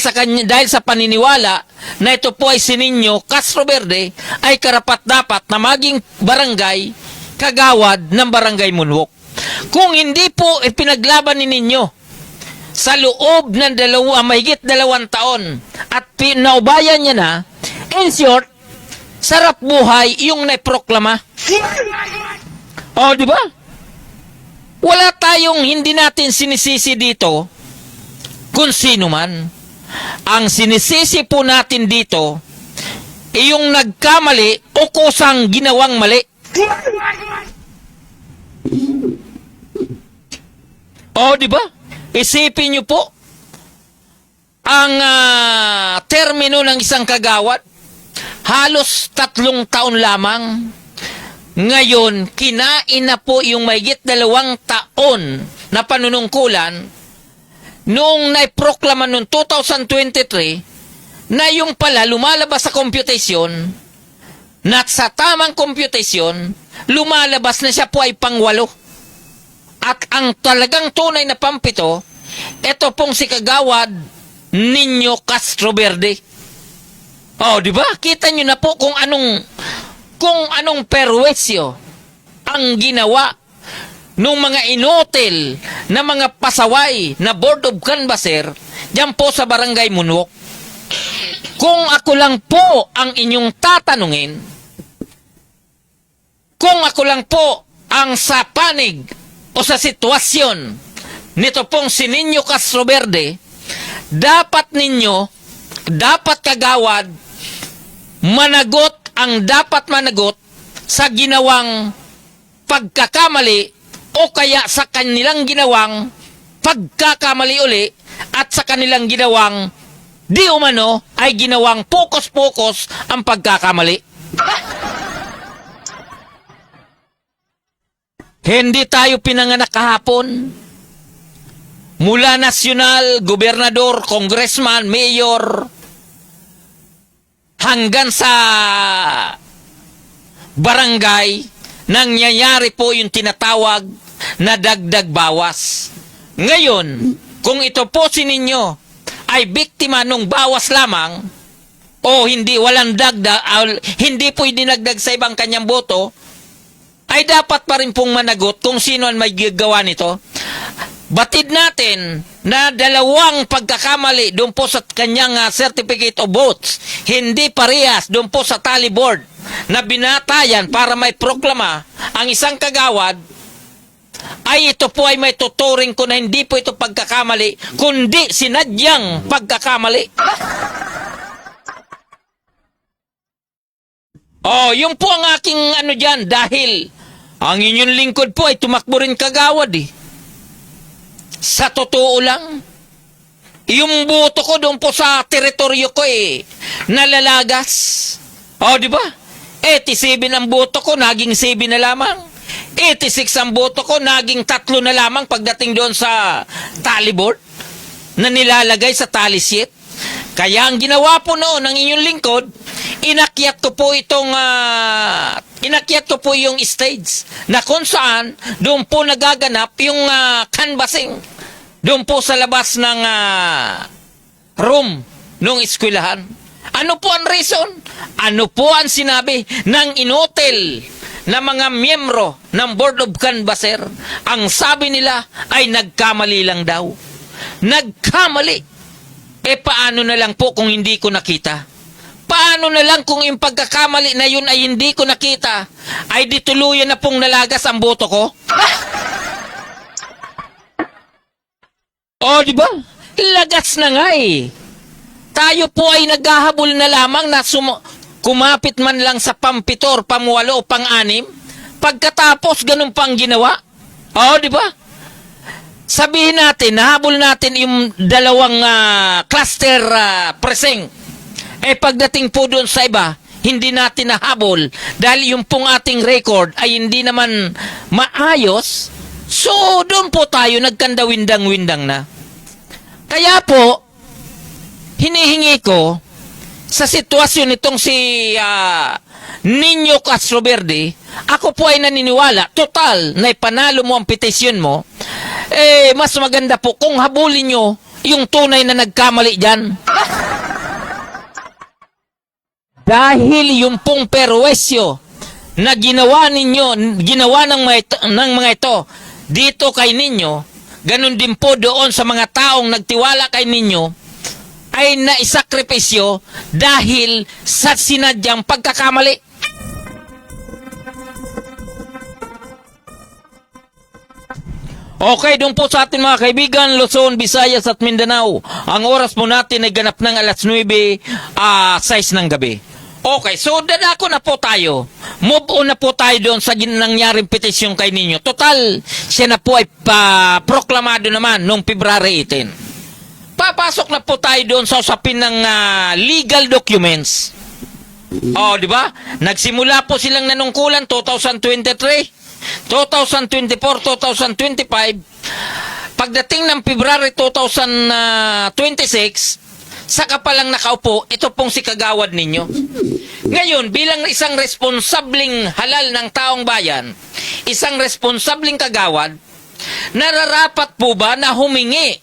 sa paniniwala na ito po ay si Nino Castroverde ay karapat-dapat na maging barangay kagawad ng barangay moonwalk. Kung hindi po ipinaglaban ninyo sa loob ng mahigit 2 taon at pinaubayan niya na, in short, sarap buhay yung naiproklama. O, di ba? Wala tayong hindi natin sinisisi dito kung sino man. Ang sinisisi po natin dito yung nagkamali o kusang ginawang mali. O, di ba? Isipin niyo po ang termino ng isang kagawad. Halos 3 taon lamang. Ngayon, kinain na po yung mahigit 2 taon na panunungkulan noong naiproklama noong 2023 na yung pala lumalabas sa computation na sa tamang computation, lumalabas na siya po ay pang-8. At ang talagang tunay na pampito, ito pong si Kagawad Nino Castro Verde. Oh, di ba? Kita nyo na po kung anong perwesyo ang ginawa nung mga inotel na mga pasaway na Board of Canvasser diyan po sa Barangay Munok. Kung ako lang po ang inyong tatanungin, kung ako lang po ang sa panig o sa sitwasyon nito pong si Nino Castro Verde, dapat Kagawad, managot ang dapat managot sa ginawang pagkakamali o kaya sa kanilang ginawang pagkakamali uli at sa kanilang ginawang di umano ay ginawang pokus-pokus ang pagkakamali. Hindi tayo pinanganak kahapon. Mula nasyonal, gobernador, congressman, mayor, hanggang sa barangay, nangyayari po yung tinatawag na dagdag bawas. Ngayon, kung ito po si ninyo ay biktima ng bawas lamang o hindi hindi po dinagdag sa ibang kanyang boto, ay dapat pa rin pong managot kung sino ang may gagawa nito. Batid natin na 2 pagkakamali doon po sa kanyang certificate of votes, hindi parehas doon po sa tally board na binatayan para may proklama ang isang kagawad, ay ito po ay may tuturing ko na hindi po ito pagkakamali, kundi sinadyang pagkakamali. Oh, yung po ang aking dyan, dahil ang inyong lingkod po ay tumakbo rin kagawad eh. Sa totoo lang, yung boto ko doon po sa teritoryo ko nalalagas. O, di ba? 87 ang boto ko, naging 7 na lamang. 86 ang boto ko, naging 3 na lamang pagdating doon sa tally board na nilalagay sa tally sheet. Kaya ang ginawa po noon ng inyong lingkod, inakyat ko po yung stage na kung saan doon po nagaganap yung canvassing doon po sa labas ng room ng eskwelahan. Ano po ang reason? Ano po ang sinabi ng inotel na mga miyembro ng Board of Canvasser? Ang sabi nila ay nagkamali lang daw. Nagkamali. Paano na lang po kung hindi ko nakita? Paano na lang kung yung pagkakamali na yun ay hindi ko nakita, ay dituluyan na pong nalagas ang boto ko? O, di ba? Lagas na nga eh. Tayo po ay naghahabol na lamang na kumapit man lang sa pampitor, pamuwalo o pang-anim. Pagkatapos, ganun pang ginawa. O, di ba? Sabihin natin, nahabol natin yung 2 cluster precinct. Pagdating po doon sa iba, hindi natin nahabol dahil yung pong ating record ay hindi naman maayos. So, doon po tayo nagkandawindang-windang na. Kaya po, hinihingi ko sa sitwasyon nitong si Nino Castro Verde, ako po ay naniniwala, total, na ipanalo mo ang petisyon mo, mas maganda po kung habulin nyo yung tunay na nagkamali dyan. Dahil yung pong perwesyo na ginawa ng mga ito dito kay ninyo, ganun din po doon sa mga taong nagtiwala kay ninyo, ay naisakripisyo dahil sa sinadyang pagkakamali. Okay, doon po sa atin mga kaibigan, Luzon, Visayas at Mindanao. Ang oras po natin ay ganap ng alas 9:06 ng gabi. Okay, so dadako na po tayo. Move on na po tayo doon sa nangyaring petisyon kay ninyo. Total, siya na po ay proklamado naman noong February 18. Papasok na po tayo doon sa usapin ng legal documents. Oh, di ba? Nagsimula po silang nanungkulan 2023. 2024, 2025, pagdating ng February 2026, saka palang nakaupo, ito pong si kagawad ninyo. Ngayon, bilang isang responsabling halal ng taong bayan, isang responsabling kagawad, nararapat po ba na humingi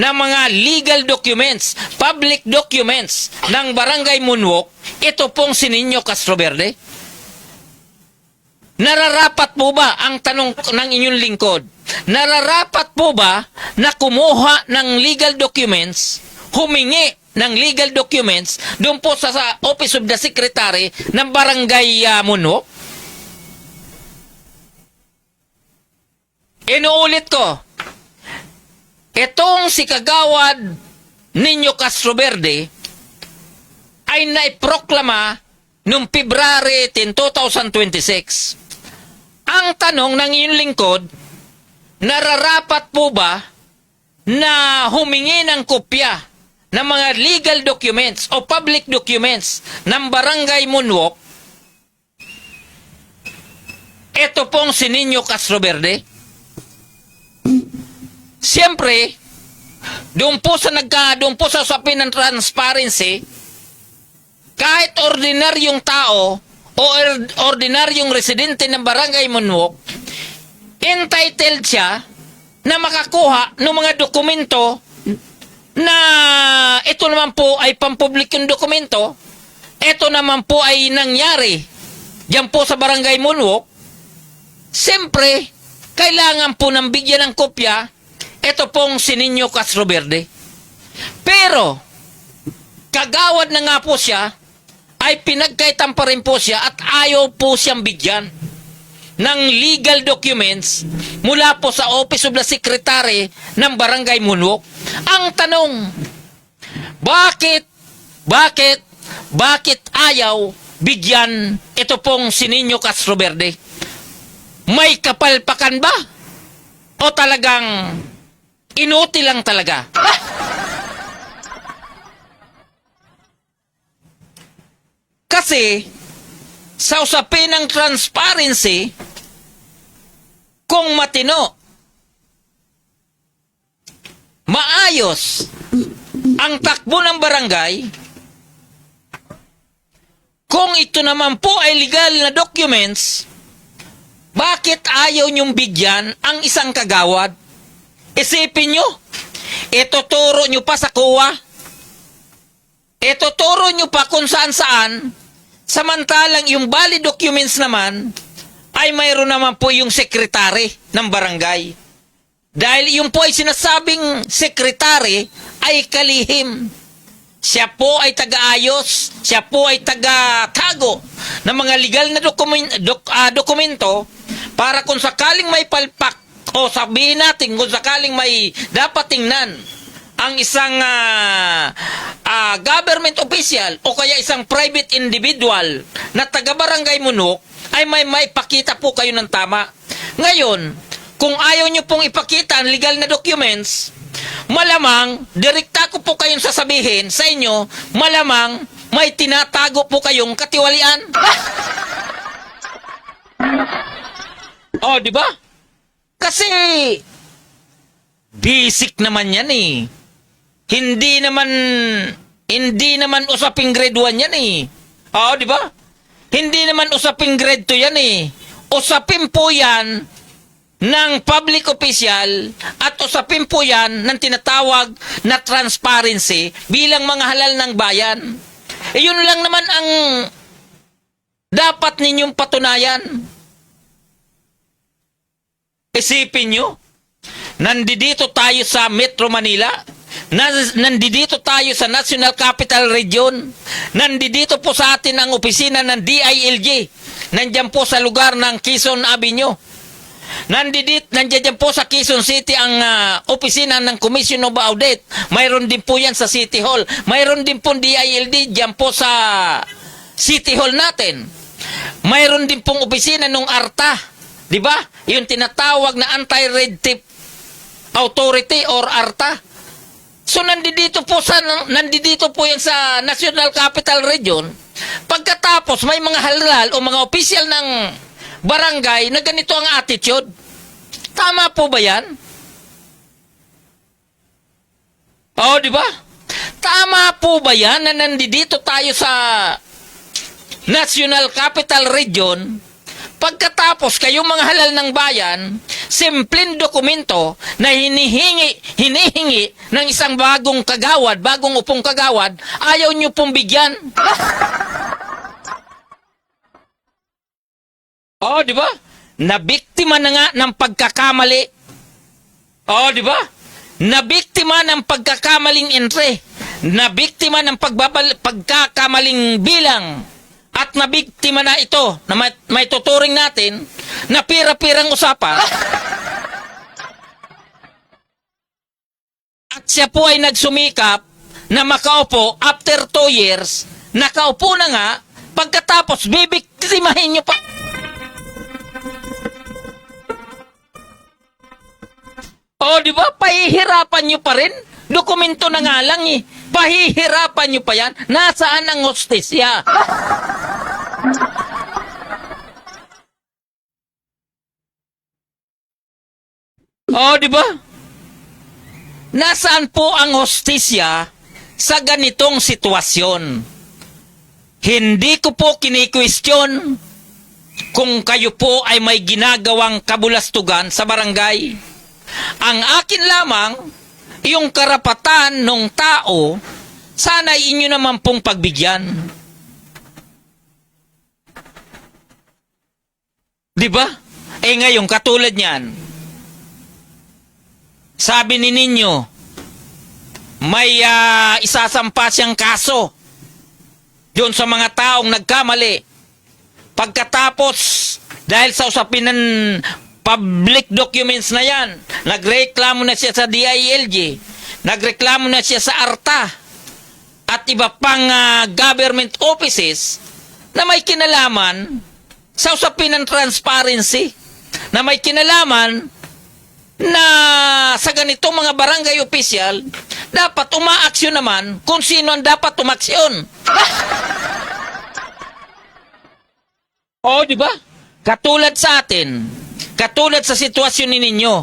ng mga legal documents, public documents ng Barangay Munwok, ito pong si Nino Castro Verde? Nararapat po ba, ang tanong ng inyong lingkod, nararapat po ba na kumuha ng legal documents, humingi ng legal documents doon po sa Office of the Secretary ng Barangay Munwok? Inuulit ko, itong si Kagawad Nino Castro Verde ay naiproklama noong February 10, 2026. Ang tanong ng iyong lingkod, nararapat po ba na humingi ng kopya ng mga legal documents o public documents ng Barangay Munwok? Ito pong si Nino Castro Verde. Siyempre, doon po sa usapin ng transparency, kahit ordinaryong tao o ordinaryong residente ng Barangay Munwok, entitled siya na makakuha ng mga dokumento na ito naman po ay pampublikong dokumento, ito naman po ay nangyari diyan po sa Barangay Munwok. Siyempre, kailangan po ng bigyan ng kopya ito pong si Nino Castro Verde. Pero, kagawad na nga po siya, ay pinagkaitan pa rin po siya at ayaw po siyang bigyan ng legal documents mula po sa Office of the Secretary ng Barangay Munwok. Ang tanong, bakit ayaw bigyan ito pong si Nino Castro Verde? May kapalpakan ba? O talagang inuti lang talaga? Kasi, sa usapin ng transparency, kung matino, maayos ang takbo ng barangay, kung ito naman po ay legal na documents, bakit ayaw niyong bigyan ang isang kagawad? Isipin nyo, ituturo nyo pa sa COA, ituturo nyo pa kung saan-saan, samantalang yung valid documents naman, ay mayroon naman po yung sekretary ng barangay. Dahil yung po ay sinasabing sekretary ay kalihim. Siya po ay taga-ayos, siya po ay taga-tago ng mga legal na dokumento para kung sakaling may palpak o sabihin natin kung sakaling may dapat tingnan ang isang government official o kaya isang private individual na taga-Barangay Munwok ay may maipakita po kayo ng tama. Ngayon, kung ayaw nyo pong ipakita ang legal na documents, malamang, direkta ko po kayong sasabihin sa inyo, malamang may tinatago po kayong katiwalian. Oh, di ba? Kasi, basic naman yan eh. Hindi naman usaping grade 1 yan eh. Oo, di ba? Hindi naman usaping grade 2 yan eh. Usapin po yan ng public official at usapin po yan ng tinatawag na transparency bilang mga halal ng bayan. Eh, yun lang naman ang dapat ninyong patunayan. Isipin nyo, nandito tayo sa Metro Manila, nandito tayo sa National Capital Region, nandito po sa atin ang opisina ng DILG, nandiyan po sa lugar ng Quezon Avenue. Nandiyan po sa Quezon City ang opisina ng Commission of Audit. Mayroon din po yan sa City Hall. Mayroon din po DILD dyan po sa City Hall natin. Mayroon din pong opisina ng ARTA. Di ba? Yung tinatawag na Anti-Red Tape Authority or ARTA. So nandito po yan sa National Capital Region. Pagkatapos may mga halal o mga opisyal ng barangay na ganito ang attitude. Tama po ba yan? Oo, di ba? Tama po ba yan na nandito tayo sa National Capital Region? Pagkatapos kayong mga halal ng bayan, simpleng dokumento na hinihingi ng isang bagong kagawad, bagong upong kagawad, ayaw nyo pong bigyan. Oh, di ba? Nabiktima na nga ng pagkakamali. Oh, di ba? Nabiktima ng pagkakamaling entry. Nabiktima ng pagkakamaling bilang. At nabiktima na ito na may tuturing natin na pira-pirang usapan. At siya po ay nagsumikap na makaupo after 2 years. Nakaupo na nga, pagkatapos bibiktimahin nyo pa. O, di ba? Pahihirapan nyo pa rin. Dokumento na nga lang eh. Pahihirapan nyo pa yan. Nasaan ang hostesya? O, di ba? Nasaan po ang hostesya sa ganitong sitwasyon? Hindi ko po kini-question kung kayo po ay may ginagawang kabulastugan sa barangay. Ang akin lamang, yung karapatan ng tao, sana inyo naman pong pagbigyan. Diba? Eh ngayon, katulad niyan, sabi ni ninyo, may isasampa siyang kaso doon sa mga taong nagkamali. Pagkatapos, dahil sa usapin ng public documents na yan, nagreklamo na siya sa DILG, nagreklamo na siya sa ARTA, at iba pang government offices na may kinalaman sa usapin ng transparency, na may kinalaman na sa ganitong mga barangay official, dapat umaaksyon naman kung sino ang dapat umaksyon. O, di ba? Katulad sa atin, katulad sa sitwasyon ninyo,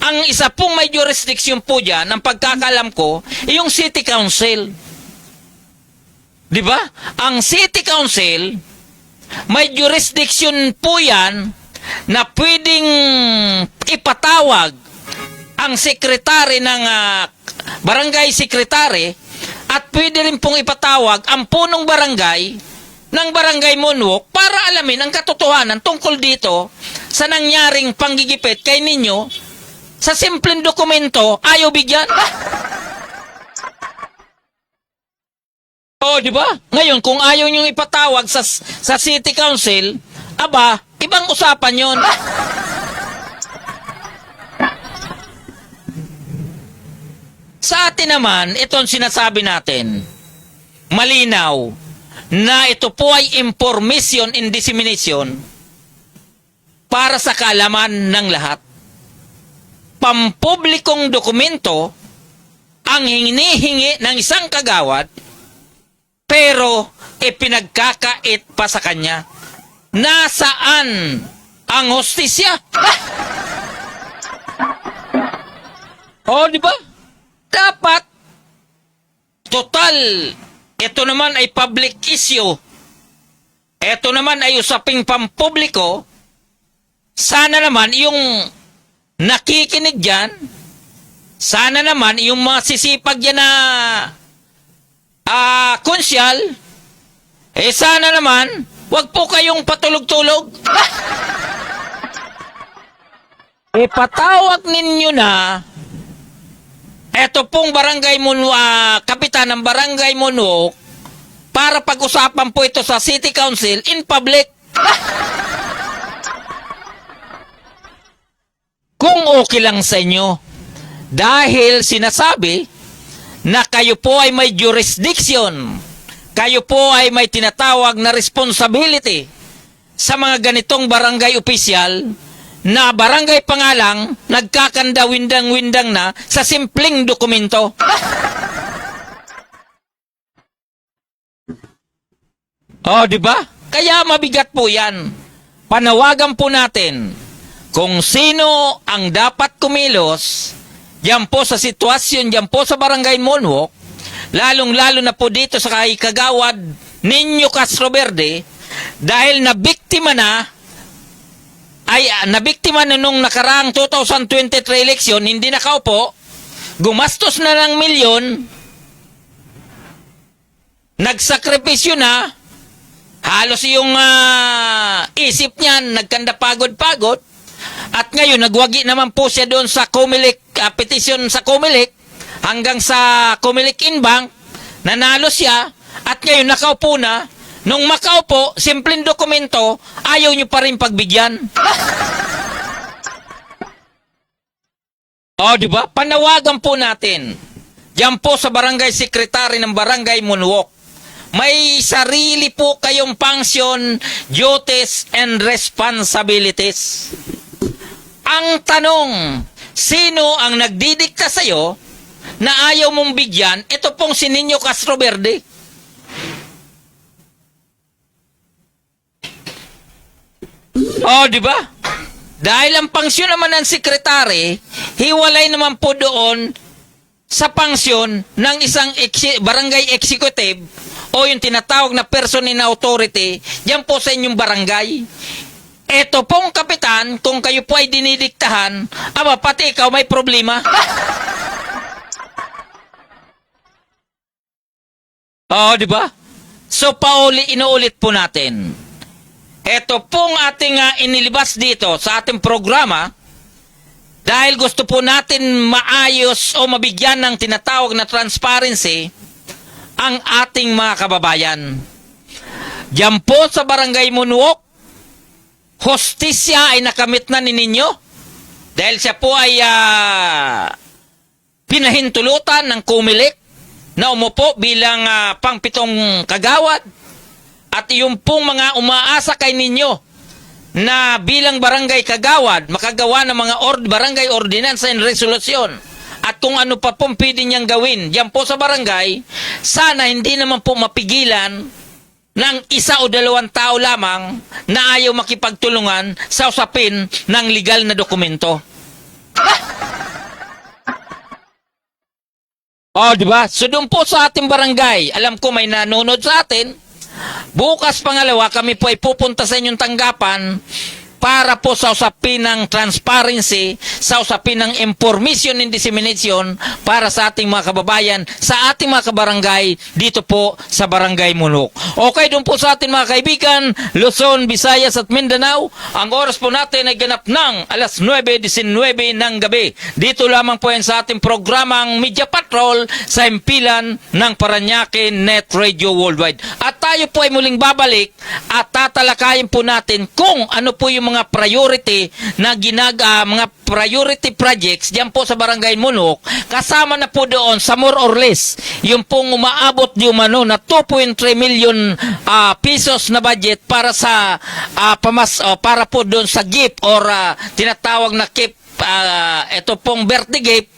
ang isa pong may jurisdiction po dyan, ang pagkakalam ko, yung City Council. Di ba? Ang City Council, may jurisdiction po yan na pwedeng ipatawag ang sekretary ng barangay sekretary at pwede rin pong ipatawag ang punong barangay ng Barangay Moonwalk para alamin ang katotohanan tungkol dito sa nangyaring panggigipit kay ninyo sa simpleng dokumento ayaw bigyan. Oh, di ba? Ngayon, kung ayaw nyo ipatawag sa City Council, aba, ibang usapan yon. Sa atin naman, itong sinasabi natin, malinaw, na ito po ay information and dissemination para sa kaalaman ng lahat. Pampublikong dokumento ang hinihingi ng isang kagawad pero ipinagkakait pa sa kanya. Nasaan ang hostisya? O, di ba? Dapat total, ito naman ay public issue. Ito naman ay usaping pampubliko. Sana naman yung nakikinig dyan, sana naman yung mga sisipag dyan na konsyal, sana naman, wag po kayong patulog-tulog. ipatawag ninyo na eto pong barangay kapitan ng barangay Munok para pag-usapan po ito sa City Council in public. Kung okay lang sa inyo, dahil sinasabi na kayo po ay may jurisdiction, kayo po ay may tinatawag na responsibility sa mga ganitong barangay opisyal na barangay pangalang nagkakanda windang-windang na sa simpleng dokumento. Oh, di ba? Kaya mabigat po 'yan. Panawagan po natin kung sino ang dapat kumilos diyan po sa sitwasyon diyan po sa barangay Monwok, lalong-lalo na po dito sa kagawad Niño Castro Verde, dahil nabiktima na nung nakaraang 2023 eleksyon, hindi nakaupo, gumastos na ng milyon, nagsakripisyo na, halos yung isip niyan, nagkanda pagod-pagod, at ngayon nagwagi naman po siya doon sa Comelec, petisyon sa Comelec, hanggang sa Comelec Inbank, nanalo siya, at ngayon nakaupo na. Nung makaupo, simpleng dokumento, ayaw nyo pa rin pagbigyan. O, di ba? Panawagan po natin. Diyan po sa barangay secretary ng barangay Munwok. May sarili po kayong function, duties, and responsibilities. Ang tanong, sino ang nagdidikta sa'yo na ayaw mong bigyan? Ito pong si Niño Castro Verde. Oh, di ba? Dahil ang pangsyon naman ng sekretary, hiwalay naman po doon sa pangsyon ng isang barangay executive o yung tinatawag na person in authority diyan po sa inyong barangay. Eto pong kapitan, kung kayo po ay dinidiktahan, pati ikaw may problema. Oh, di ba? So, inuulit po natin. Ito pong ating inilibas dito sa ating programa dahil gusto po natin maayos o mabigyan ng tinatawag na transparency ang ating mga kababayan. Diyan po sa barangay Munwok, hostisya ay nakamit na ni ninyo dahil siya po ay pinahintulutan ng Comelec na umupo bilang pang-7 kagawad. At yung pong mga umaasa kay ninyo na bilang barangay kagawad, makagawa ng mga barangay ordinansa and resolusyon. At kung ano pa pong pwede niyang gawin diyan po sa barangay, sana hindi naman po mapigilan ng 1 o 2 tao lamang na ayaw makipagtulungan sa usapin ng legal na dokumento. Oh, di ba? So doon po sa ating barangay, alam ko may nanonood sa atin. Bukas pangalawa, kami po ay pupunta sa inyong tanggapan para po sa usapin ng transparency, sa usapin ng information and dissemination para sa ating mga kababayan, sa ating mga kabarangay dito po sa Barangay Munok. Okay, doon po sa ating mga kaibigan, Luzon, Visayas at Mindanao, ang oras po natin ay ganap ng 9:19 ng gabi. Dito lamang po yan sa ating programang Media Patrol sa himpilan ng Paranaque Net Radio Worldwide. At tayo po ay muling babalik at tatalakayin po natin kung ano po yung mga priority na mga priority projects diyan po sa Barangay Munok, kasama na po doon sa more or less yung pong umaabot di umano na 2.3 million pesos na budget para sa para po doon sa gift or tinatawag na gift ito pong birthday gift,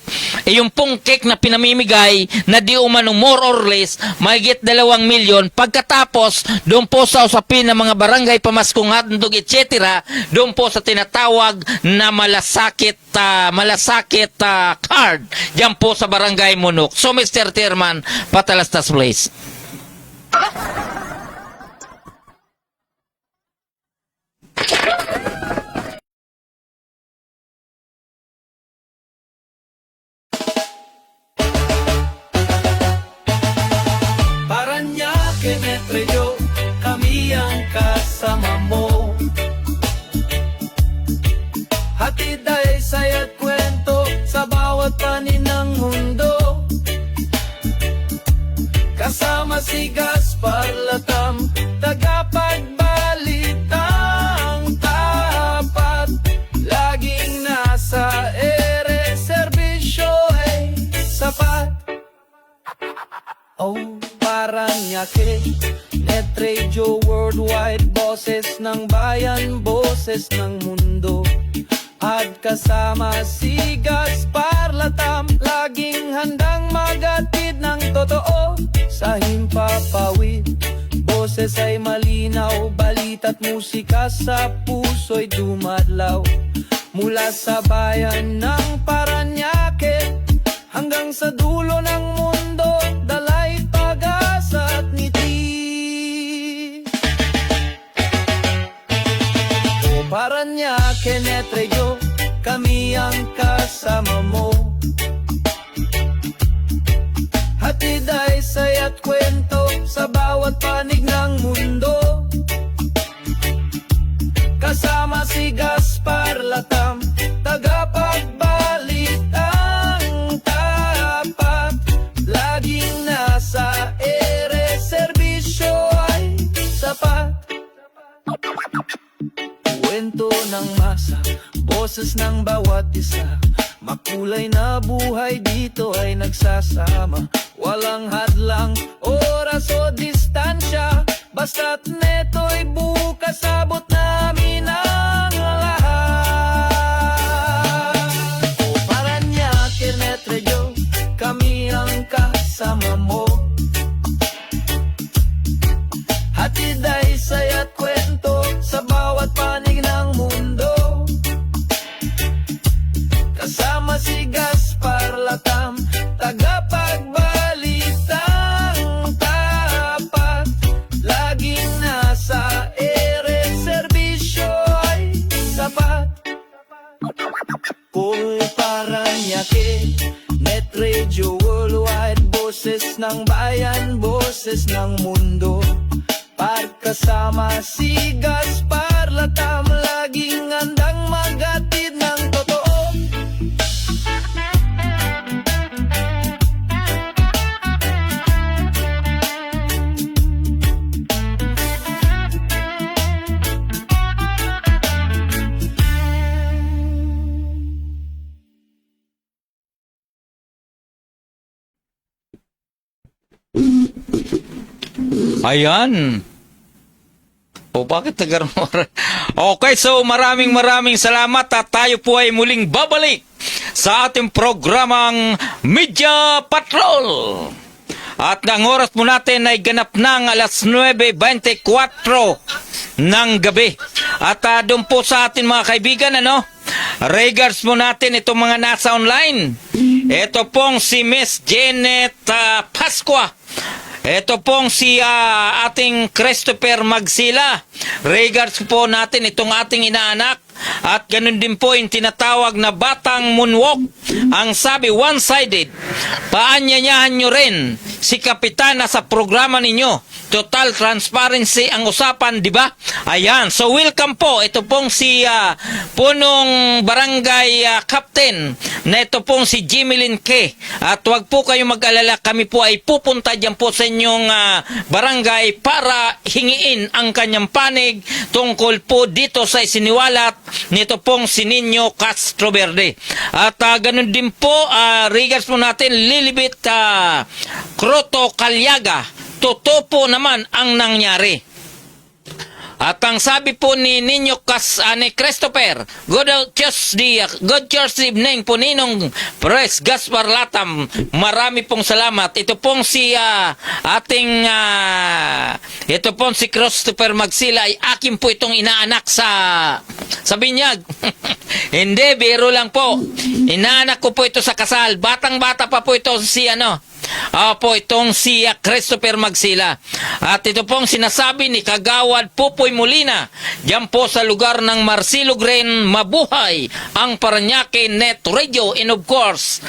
yung pong cake na pinamimigay na di umano more or less mahigit 2 milyon. Pagkatapos doon po sa usapin ng mga barangay pamaskong handog etc., doon po sa tinatawag na malasakit card diyan po sa Barangay Munok. So Mr. Chairman, patalastas please. Paranaque Net Radio, kami ang kasama mo. Hatid ay saya at kwento sa bawat panin ng mundo. Kasama si Gaspar Latam, tagapagbalitang tapat. Laging nasa ere, serbisyo ay sapat. Oh, Paranaque, Net Radio Worldwide, boses ng bayan, boses ng mundo. At kasama si Gaspar Latam, laging handang magatid ng totoo sa himpapawid. Boses ay malinaw, balita't musika sa puso'y dumadlaw. Mula sa bayan ng Paranaque hanggang sa dulo ng mundo, dalay pag-asa at ngiti. O Paranaque Net Radio, kami ang kasama mo. Hatid ay saya't kwento sa bawat panig ng mundo. Kasama si Gaspar Latam, tagapagbalitang tapat. Laging nasa ere, serbisyo ay sapat. Kwento ng masa, boses ng bawat isa. Makulay na buhay dito ay nagsasama. Walang hadlang, oras o distansya. Basta't neto'y bukas, abot namin ang lahat. O Paranaque Net Radio, kami ang kasama mo. Hatid ay saya't kwento sa bawat panig ng mundo. Kasama si Gaspar Latam, tagapagbalitang tapat. Laging nasa ere, serbisyo ay sapat. Kung Paranaque Net Radio Worldwide, boses ng bayan, boses ng mundo. Pagkasama si Gaspar Latam, laging handang magatid ng totoo. Ayan. O bakit nagkaroon? Okay, so maraming salamat at tayo po ay muling babalik sa ating programang Media Patrol. At ang oras po natin ay ganap ng alas 9:24 ng gabi. At doon po sa ating mga kaibigan, regards mo natin itong mga nasa online. Ito pong si Miss Janet Pascua. Ito pong si ating Christopher Magsila. Regards po natin itong ating inaanak. At ganun din po yung tinatawag na batang moonwalk. Ang sabi, one-sided. Paanyanyahan nyo rin si Kapitana sa programa ninyo. Total transparency ang usapan, di ba? Ayan. So, welcome po. Ito pong si punong barangay captain na ito pong si Jimilyn K. At wag po kayong mag-alala. Kami po ay pupunta dyan po sa inyong barangay para hingiin ang kanyang panig tungkol po dito sa isiniwalat nito pong si Nino Castro Verde. At ganun din po, regards po natin, Lilibet Croto Calyaga. Totoo po naman ang nangyari. At ang sabi po ni Nino ni Christopher, good Tuesday evening po Ninong Pres Gaspar Latam. Marami pong salamat. Ito pong si ito pong si Christopher Magsila ay akin po itong inaanak sa Binyag. Hindi, biro lang po. Inaanak ko po ito sa kasal. Batang-bata pa po ito si po itong si Christopher Magsila. At ito pong sinasabi ni Kagawad Pupoy Molina, diyan po sa lugar ng Marcelo Green. Mabuhay ang Paranaque Net Radio, and of course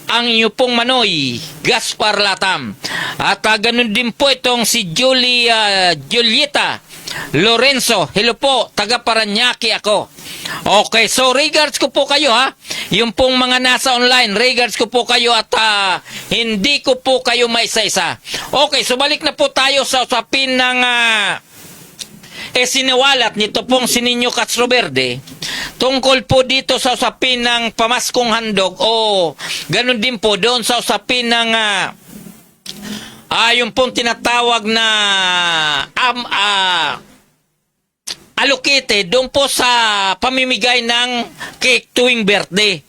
ang inyo pong Manoy Gaspar Latam. At ganun din po itong si Julieta Lorenzo. Hello po, taga Paranaque ako. Okay, so regards ko po kayo ha. Yung pong mga nasa online, regards ko po kayo at hindi ko po kayo maisa-isa. Okay, so balik na po tayo sa usapin ng siniwalat nito pong si Nino Castro Verde. Tungkol po dito sa usapin ng pamaskong handog o ganun din po doon sa usapin ng yung pong tinatawag na allocated doon po sa pamimigay ng cake tuwing birthday.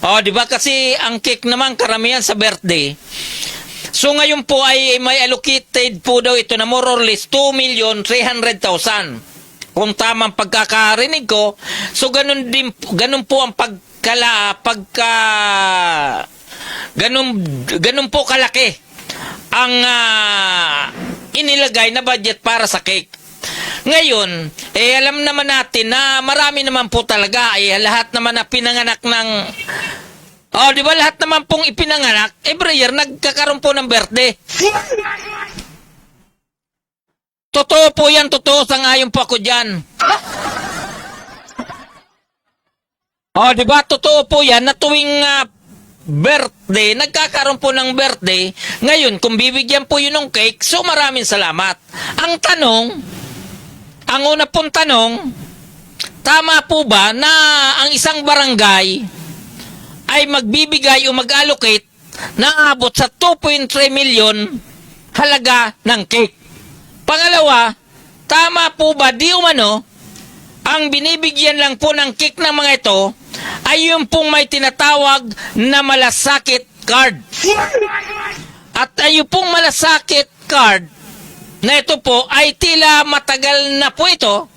O, di ba kasi ang cake naman karamihan sa birthday. So ngayon po ay may allocated po daw ito na more or less 2,300,000. Kung tamang pagkakarinig ko, so ganun po ang ganun po kalaki ang inilagay na budget para sa cake. Ngayon, alam naman natin na marami naman po talaga, lahat naman na pinanganak ng, di ba lahat naman pong ipinanganak, every year nagkakaroon po ng birthday. Totoo po yan, totoo, sangayon po ako dyan. Di ba, totoo po yan na tuwing birthday, nagkakaroon po ng birthday. Ngayon, kung bibigyan po yun ng cake, so maraming salamat. Ang una pong tanong, tama po ba na ang isang barangay ay magbibigay o mag-allocate na abot sa 2.3 million halaga ng cake? Pangalawa, tama po ba di umano ang binibigyan lang po ng cake ng mga ito ay yung pong may tinatawag na malasakit card? At ay yung pong malasakit card na ito po ay tila matagal na po ito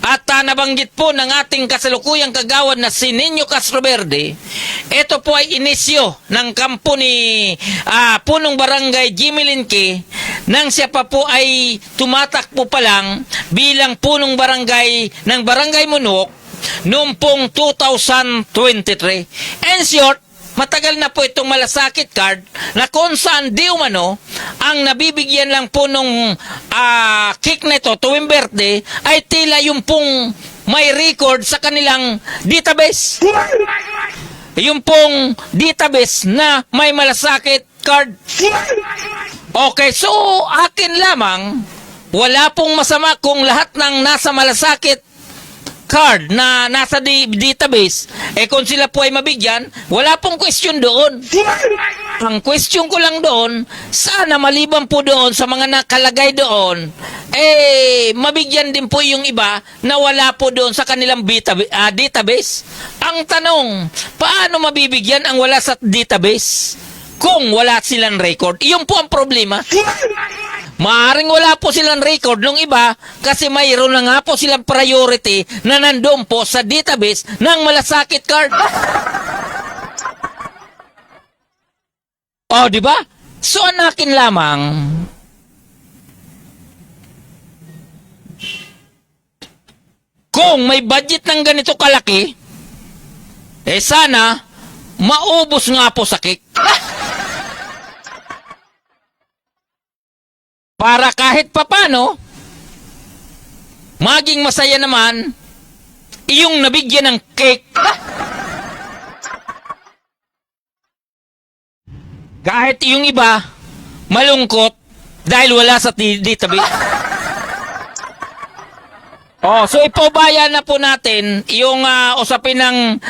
at nabanggit po ng ating kasalukuyang kagawad na si Nino Castro Verde. Ito po ay inisyo ng kampo ni punong barangay Jimmy Linke nang siya pa po ay tumatakbo pa lang bilang punong barangay ng Barangay Munok noong pong 2023. In short, matagal na po itong malasakit card na kung saan di umano ang nabibigyan lang po nung cake na ito tuwing birthday ay tila yung pong may record sa kanilang database. Yung pong database na may malasakit card. Okay, so akin lamang, wala pong masama kung lahat ng nasa malasakit card na nasa database, kung sila po ay mabigyan, wala pong question doon. Ang question ko lang doon, sana maliban po doon sa mga nakalagay doon, mabigyan din po yung iba na wala po doon sa kanilang database. Ang tanong, paano mabibigyan ang wala sa database kung wala silang record? Iyon po ang problema. Maaring wala po silang record nung iba kasi mayroon na nga po silang priority na nandoon po sa database ng malasakit card. Di ba? So anakin lamang, kung may budget ng ganito kalaki, sana maubos nga po sa cake. Para kahit papano, maging masaya naman iyong nabigyan ng cake. Kahit iyong iba, malungkot dahil wala sa database. So ipaubaya na po natin yung usapin ng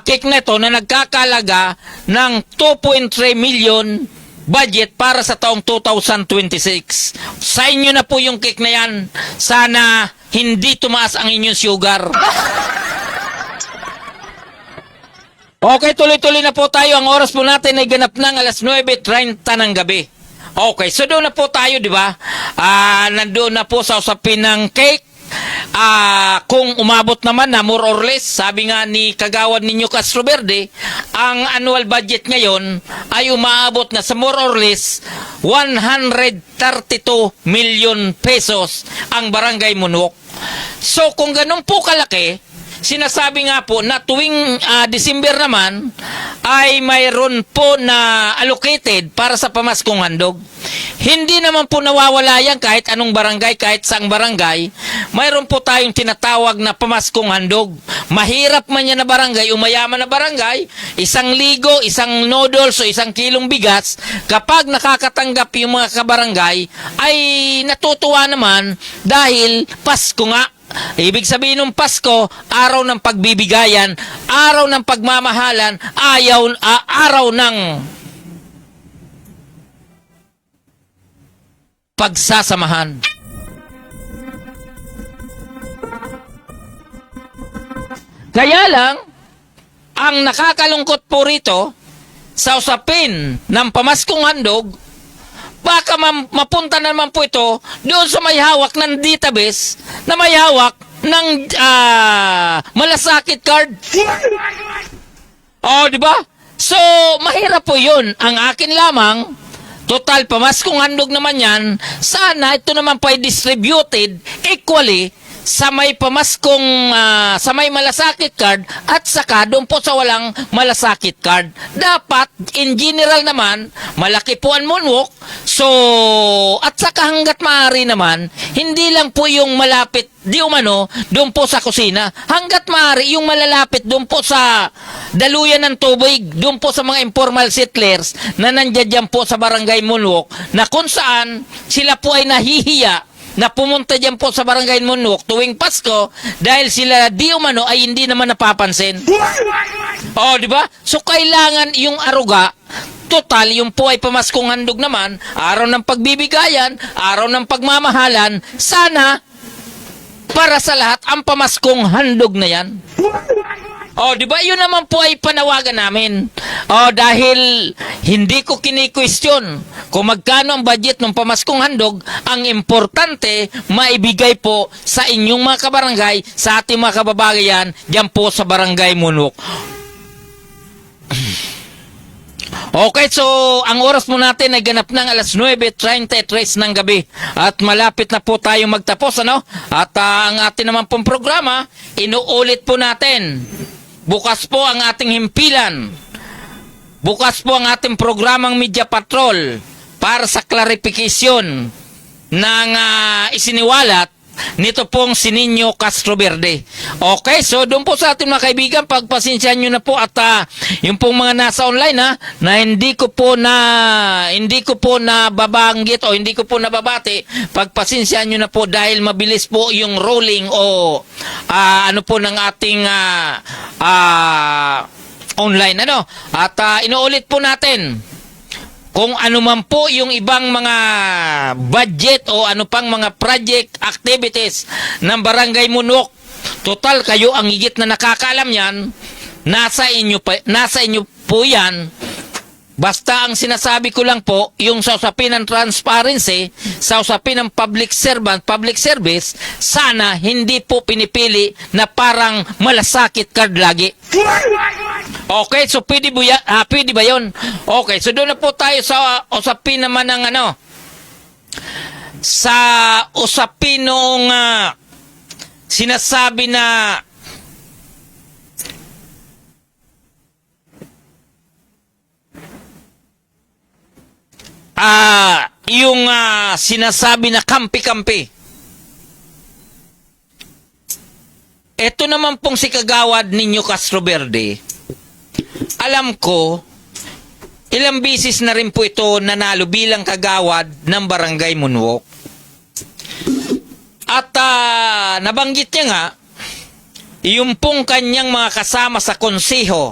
cake na ito na nagkakalaga ng 2.3 million budget para sa taong 2026. Sa inyo na po yung cake na yan. Sana hindi tumaas ang inyong sugar. Okay, tuloy-tuloy na po tayo. Ang oras po natin ay ganap ng 9:30 ng gabi. Okay, so doon na po tayo, di ba? Nandoon na po sa usapin ng cake. Kung umabot naman na more or less, sabi nga ni Kagawad Nino Castro Verde, ang annual budget ngayon ay umaabot na sa more or less 132 million pesos ang Barangay Munok. So kung ganun po kalaki, sinasabi nga po na tuwing December naman ay mayroon po na allocated para sa pamaskong handog. Hindi naman po nawawala yan kahit anong barangay, kahit saang barangay. Mayroon po tayong tinatawag na pamaskong handog. Mahirap man yan na barangay o mayaman na barangay, 1,000, isang noodles o 1 kilong bigas, kapag nakakatanggap yung mga kabarangay, ay natutuwa naman dahil Pasko nga. Ibig sabihin ng Pasko, araw ng pagbibigayan, araw ng pagmamahalan, araw ng pagsasamahan. Kaya lang, ang nakakalungkot po rito, sa usapin ng pamaskong handog, baka mapunta naman po ito doon sa may hawak ng database na may hawak ng malasakit card. Oh, di ba? So, mahirap po yun. Ang akin lamang, total pamaskong handog naman yan, sana ito naman po ay distributed equally sa may pamaskong, sa may malasakit card at saka doon po sa walang malasakit card. Dapat, in general naman, malaki po ang moonwalk. So, at saka hanggat maaari naman, hindi lang po yung malapit, di umano, doon po sa kusina. Hanggat maaari, yung malalapit doon po sa daluyan ng tubig, doon po sa mga informal settlers na nandiyan po sa barangay moonwalk, na kung saan sila po ay nahihiya na pumunta dyan po sa barangay Munok tuwing Pasko dahil sila di umano ay hindi naman napapansin. Oh, di ba? So kailangan yung aruga, total yung po ay pamaskong handog naman, araw ng pagbibigayan, araw ng pagmamahalan, sana para sa lahat ang pamaskong handog na yan. Oh, di ba? Yun naman po ay panawagan namin. Oh, dahil hindi ko kini-question kung magkano ang budget ng pamaskong handog, ang importante maibigay po sa inyong mga kabarangay, sa ating mga kababayan, diyan po sa Barangay Munok. Okay, so ang oras mo natin ay ganap ng alas 9:33 ng gabi at malapit na po tayo magtapos, ano? At ang ating naman pong programa, inuulit po natin. Bukas po ang ating himpilan. Bukas po ang ating programang Media Patrol para sa clarification ng isiniwalat nito pong si Nino Castro Verde. Okay, so doon po sa ating mga kaibigan, pagpasensyahan nyo na po at yung pong mga nasa online na hindi ko po na babanggit o hindi ko po nababati, pagpasensyahan nyo na po dahil mabilis po yung rolling o ano po ng ating online, ano? At inuulit po natin kung ano man po yung ibang mga budget o ano pang mga project activities ng Barangay Munok. Total, kayo ang higit na nakakaalam yan. Nasa inyo po yan. Basta ang sinasabi ko lang po, yung sa usapin ng transparency, sa usapin ng public servant, public service, sana hindi po pinipili na parang malasakit card lagi. Okay, so pwede ba yun? Okay, so doon na po tayo sa usapin naman ng ano, sa usapin nung sinasabi na yung sinasabi na kampi-kampi. Ito naman pong si Kagawad Nino Castro Verde. Alam ko, ilang bisis na rin po ito nanalo bilang kagawad ng Barangay Munok. At nabanggit niya nga, yung pong kanyang mga kasama sa konseho,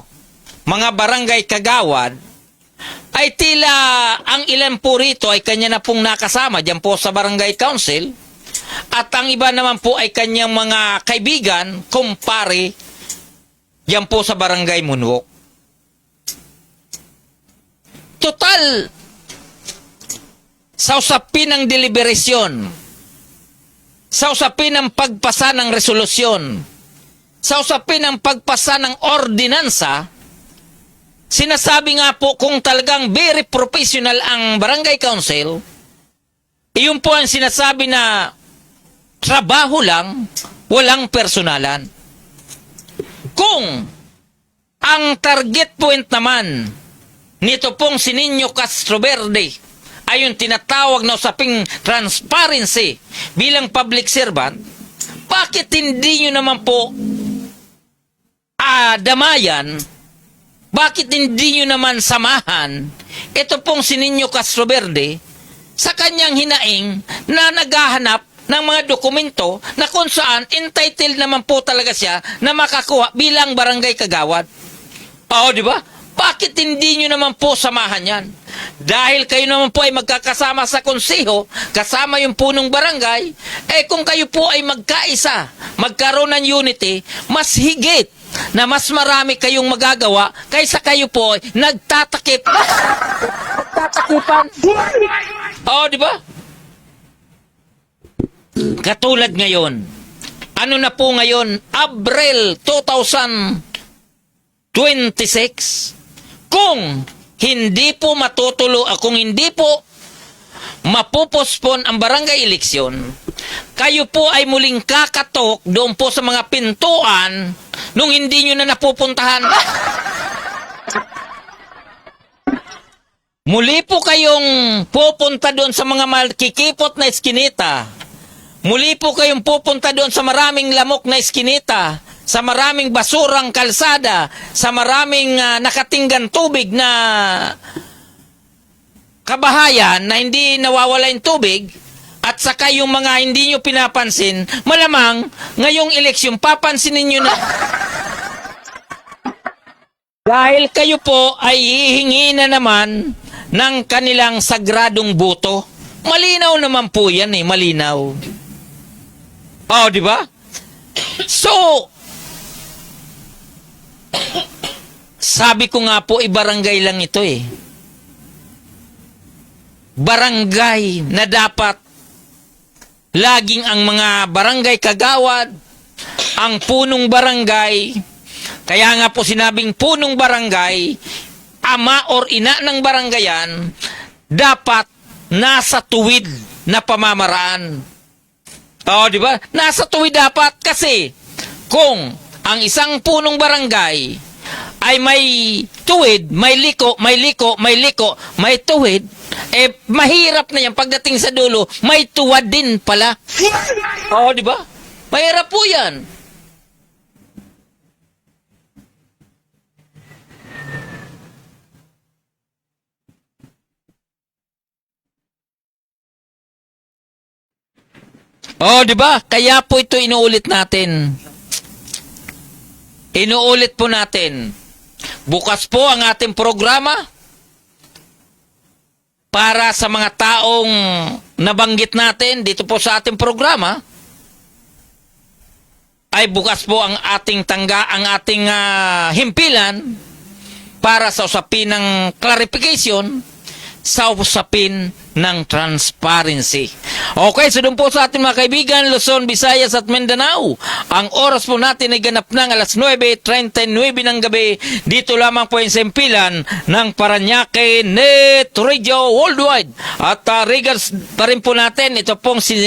mga barangay kagawad, ay tila ang ilan po rito ay kanya na pong nakasama dyan po sa barangay council at ang iba naman po ay kanyang mga kaibigan, kumpare, dyan po sa barangay Munok. Total, sa usapin ng deliberasyon, sa usapin ng pagpasa ng resolusyon, sa usapin ng pagpasa ng ordinansa, sinasabi nga po kung talagang very professional ang barangay council, iyon po ang sinasabi na trabaho lang, walang personalan. Kung ang target point naman nito pong si Nino Castroverde ay yung tinatawag na usaping transparency bilang public servant, bakit hindi nyo naman po damayan, bakit hindi nyo naman samahan ito pong si Nino Castroverde sa kanyang hinaing na naghahanap ng mga dokumento na kung saan entitled naman po talaga siya na makakuha bilang barangay kagawad? Oo, di ba? Bakit hindi nyo naman po samahan yan? Dahil kayo naman po ay magkakasama sa konseho, kasama yung punong barangay, kung kayo po ay magkaisa, magkaroon ng unity, mas higit na mas marami kayong magagawa kaysa kayo po ay nagtatakip. Nagtatakipan. Oo, di ba? Katulad ngayon, ano na po ngayon, Abril 2026, kung hindi po kung hindi po mapupospon ang barangay eleksyon, kayo po ay muling kakatok doon po sa mga pintuan nung hindi nyo na napupuntahan. Muli po kayong pupunta doon sa mga makikipot na eskinita. Muli po kayong pupunta doon sa maraming lamok na eskinita, sa maraming basurang kalsada, sa maraming nakatinggan tubig na kabahayan na hindi nawawala yung tubig, at saka yung mga hindi nyo pinapansin, malamang ngayong eleksyon papansinin nyo na. Dahil kayo po ay hihingi na naman ng kanilang sagradong boto. Malinaw naman po yan malinaw. Oh, di ba? So, sabi ko nga po, barangay lang ito Barangay na dapat laging ang mga barangay kagawad, ang punong barangay, kaya nga po sinabing punong barangay, ama or ina ng barangayan, dapat nasa tuwid na pamamaraan. Oh, di ba? Nasa tuwid dapat kasi kung ang isang punong barangay ay may tuwid, may liko, may tuwid, mahirap na yan pagdating sa dulo, may tuwad din pala. Oh, di ba? Mahirap po yan. Oh, di ba? Kaya po ito inuulit natin. Inuulit po natin. Bukas po ang ating programa para sa mga taong nabanggit natin dito po sa ating programa. Ay bukas po ang ating himpilan para sa usapin ng clarification, sa usapin ng transparency. Okay, so doon po sa ating mga kaibigan, Luzon, Visayas at Mindanao. Ang oras po natin ay ganap ng alas 9:39 ng gabi. Dito lamang po yung simpilan ng Paranaque Net Radio Worldwide. At regards pa rin po natin, ito pong si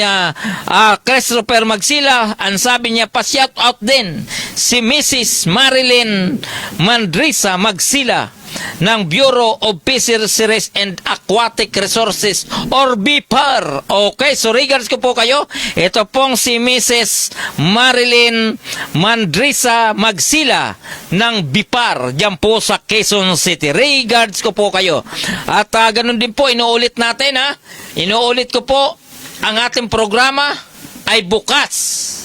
Christopher Magsila. Ang sabi niya, pa-shout out din si Mrs. Marilyn Mandrisa Magsila ng Bureau of Fisheries and Aquatic Resources or BIPAR. Okay, so regards ko po kayo. Ito pong si Mrs. Marilyn Mandrisa Magsila ng BIPAR diyan po sa Quezon City. Regards ko po kayo. At ganun din po, inuulit natin Inuulit ko po, ang ating programa ay bukas.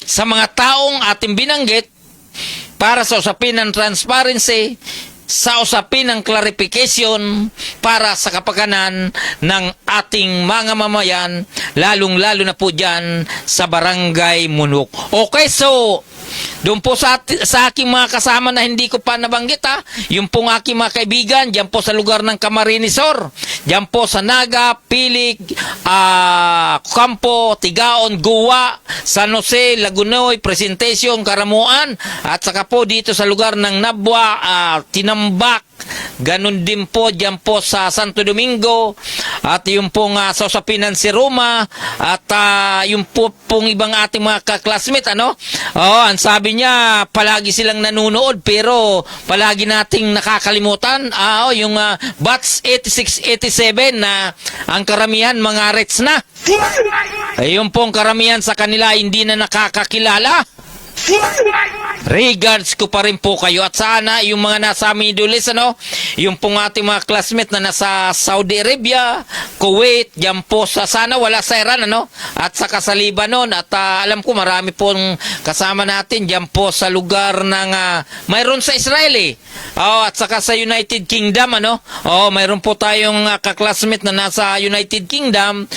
Sa mga taong ating binanggit para sa usapin ng transparency, sa usapin ng clarification para sa kapakanan ng ating mga mamayan, lalong-lalo na po dyan sa Barangay Munok. Okay, so Doon po sa aking mga kasama na hindi ko pa nabanggit ha, yung pong aking mga kaibigan, diyan po sa lugar ng Camarinesor, diyan po sa Naga, Pilig, Campo, Tigaon, Guwa, San Jose, Lagunoy, Presentation, Karamuan, at saka po dito sa lugar ng Nabwa, Tinambak, ganun din po diyan po sa Santo Domingo, at yung pong sa Usapinan si Roma, at yung po pong ibang ating mga kaklasmate, ano? Ang sabi niya, palagi silang nanonood, pero palagi nating nakakalimutan, yung batch 86-87 na ang karamihan mga Reds na. Yung pong karamihan sa kanila hindi na nakakakilala. Regards ko pa rin po kayo, at sana yung mga nasa Middle East, ano, yung pong ating mga classmate na nasa Saudi Arabia, Kuwait, diyan po sana wala sa Iran, ano, at saka sa Lebanon, at alam ko marami pong kasama natin diyan po sa lugar ng mayroon sa Israel at saka sa United Kingdom, ano, mayroon po tayong kaklasmate na nasa United Kingdom.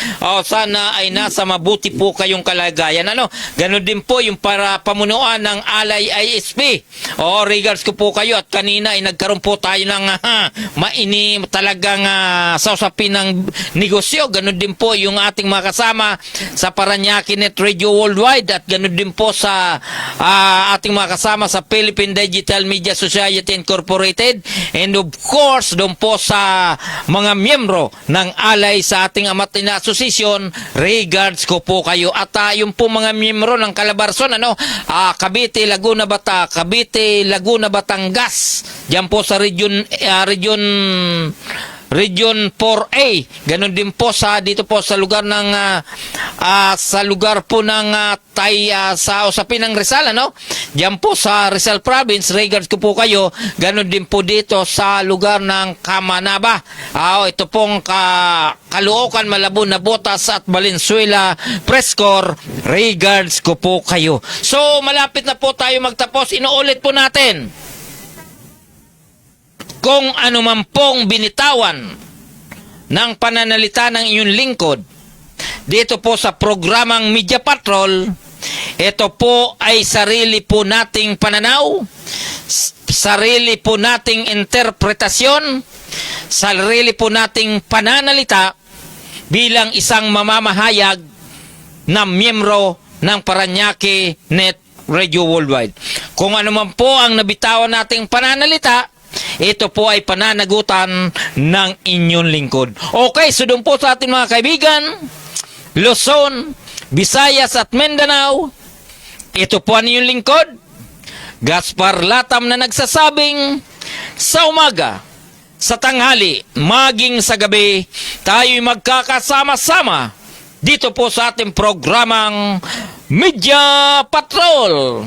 Sana ay nasa mabuti po kayong kalagayan, ano. Ganon din po yung para pamunuan ng Alay ISP. Regards ko po kayo, at kanina ay nagkaroon po tayo ng talagang sa usapin ng negosyo. Ganon din po yung ating mga kasama sa Paranaque Net Radio Worldwide, at ganon din po sa ating mga kasama sa Philippine Digital Media Society Incorporated, and of course doon po sa mga miyembro ng Alay sa ating Amatina Association. Regards ko po kayo, at yung po mga miyembro ng Calabarzon, ano, Cavite, Laguna, Cavite, Laguna, Batangas, diyan po sa Region 4A. Ganon din po dito po sa lugar ng sa lugar po ng sa usapin ng Rizal, ano? Diyan po sa Rizal Province. Regards ko po kayo. Ganon din po dito sa lugar ng Kamanaba. Ito pong Caloocan, Malabon, Nabotas at Valenzuela Prescor. Regards ko po kayo. So malapit na po tayo magtapos. Inuulit po natin, kung ano man pong binitawan ng pananalita ng inyong lingkod dito po sa programang Media Patrol, ito po ay sarili po nating pananaw, sarili po nating interpretasyon, sarili po nating pananalita bilang isang mamamahayag na miyembro ng Paranaque Net Radio Worldwide. Kung ano man po ang nabitawan nating pananalita, ito po ay pananagutan ng inyong lingkod. Okay, so doon po sa ating mga kaibigan, Luzon, Visayas at Mindanao, ito po ang inyong lingkod, Gaspar Latam, na nagsasabing sa umaga, sa tanghali, maging sa gabi, tayo'y magkakasama-sama dito po sa ating programang Media Patrol.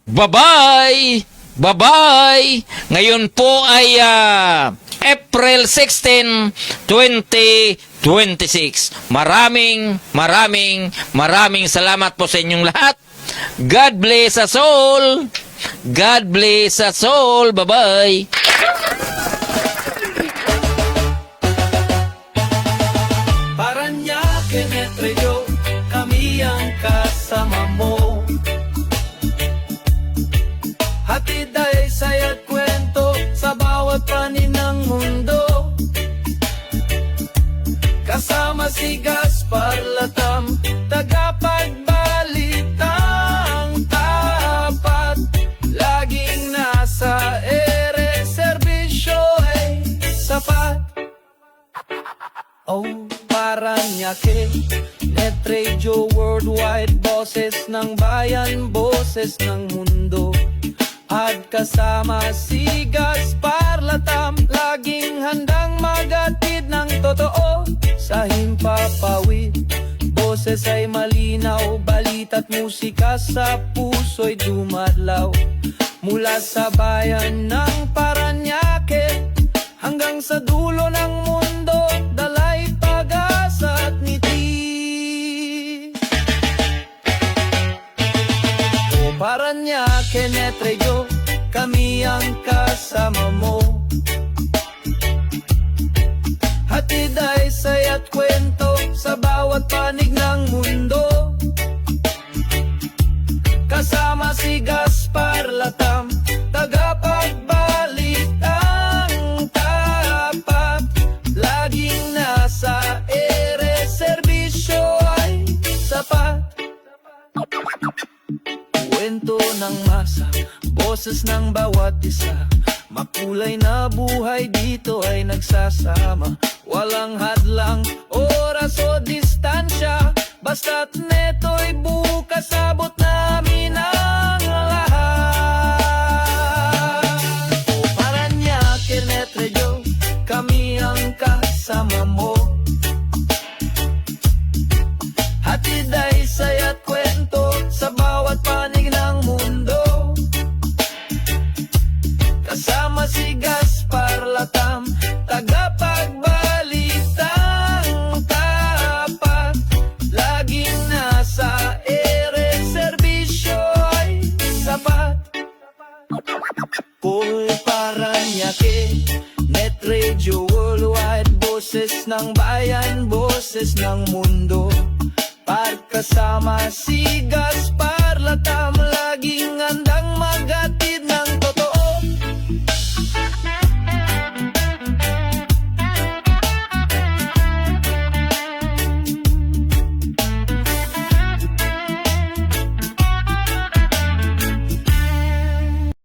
Bye-bye! Bye-bye! Ngayon po ay April 16, 2026. Maraming salamat po sa inyong lahat. God bless us all! God bless us all! Bye-bye! Paranaque Net Radio, kami ang kasama mo. Hatid ay saya't kwento sa bawat panin ng mundo. Kasama si Gaspar Latam, tagapagbalitang tapat. Laging nasa ere, serbisyo ay sapat. Paranaque Net Radio Worldwide, boses ng bayan, boses ng mundo. At kasama si Gaspar Latam, laging handang magatid ng totoo sa himpapawid. Boses ay malinaw, balita't musika sa puso'y dumadlaw. Mula sa bayan ng Paranaque hanggang sa dulo ng mundo, dalay pag-asa at ngiti. Paranaque Net Radio, kami ang kasama mo. Hatid ay saya't kwento sa bawat panig ng mundo. Kasama Kasama si Gaspar Latam, tagapagbalitang tapat, laging nasa ere, serbisyo ay sapat. Kwento ng masa, boses ng bawat isa, makulay na buhay dito ay nagsasama. Walang hadlang, oras o distansya, basta't neto'y bukas, abot namin ang lahat. Paranaque, Netredyo, kami ang kasama mo. Hatid ay saya't kwento sa bawat panig ng mundo. Kasama si Gaspar Latam, tagapagbalitang tapat, laging nasa ere, serbisyo ay sapat. Paul Paranaque, Netredyo Worldwide, boses ng bayan, boses ng mundo. Pagkasama si Gaspar Latam, laging handang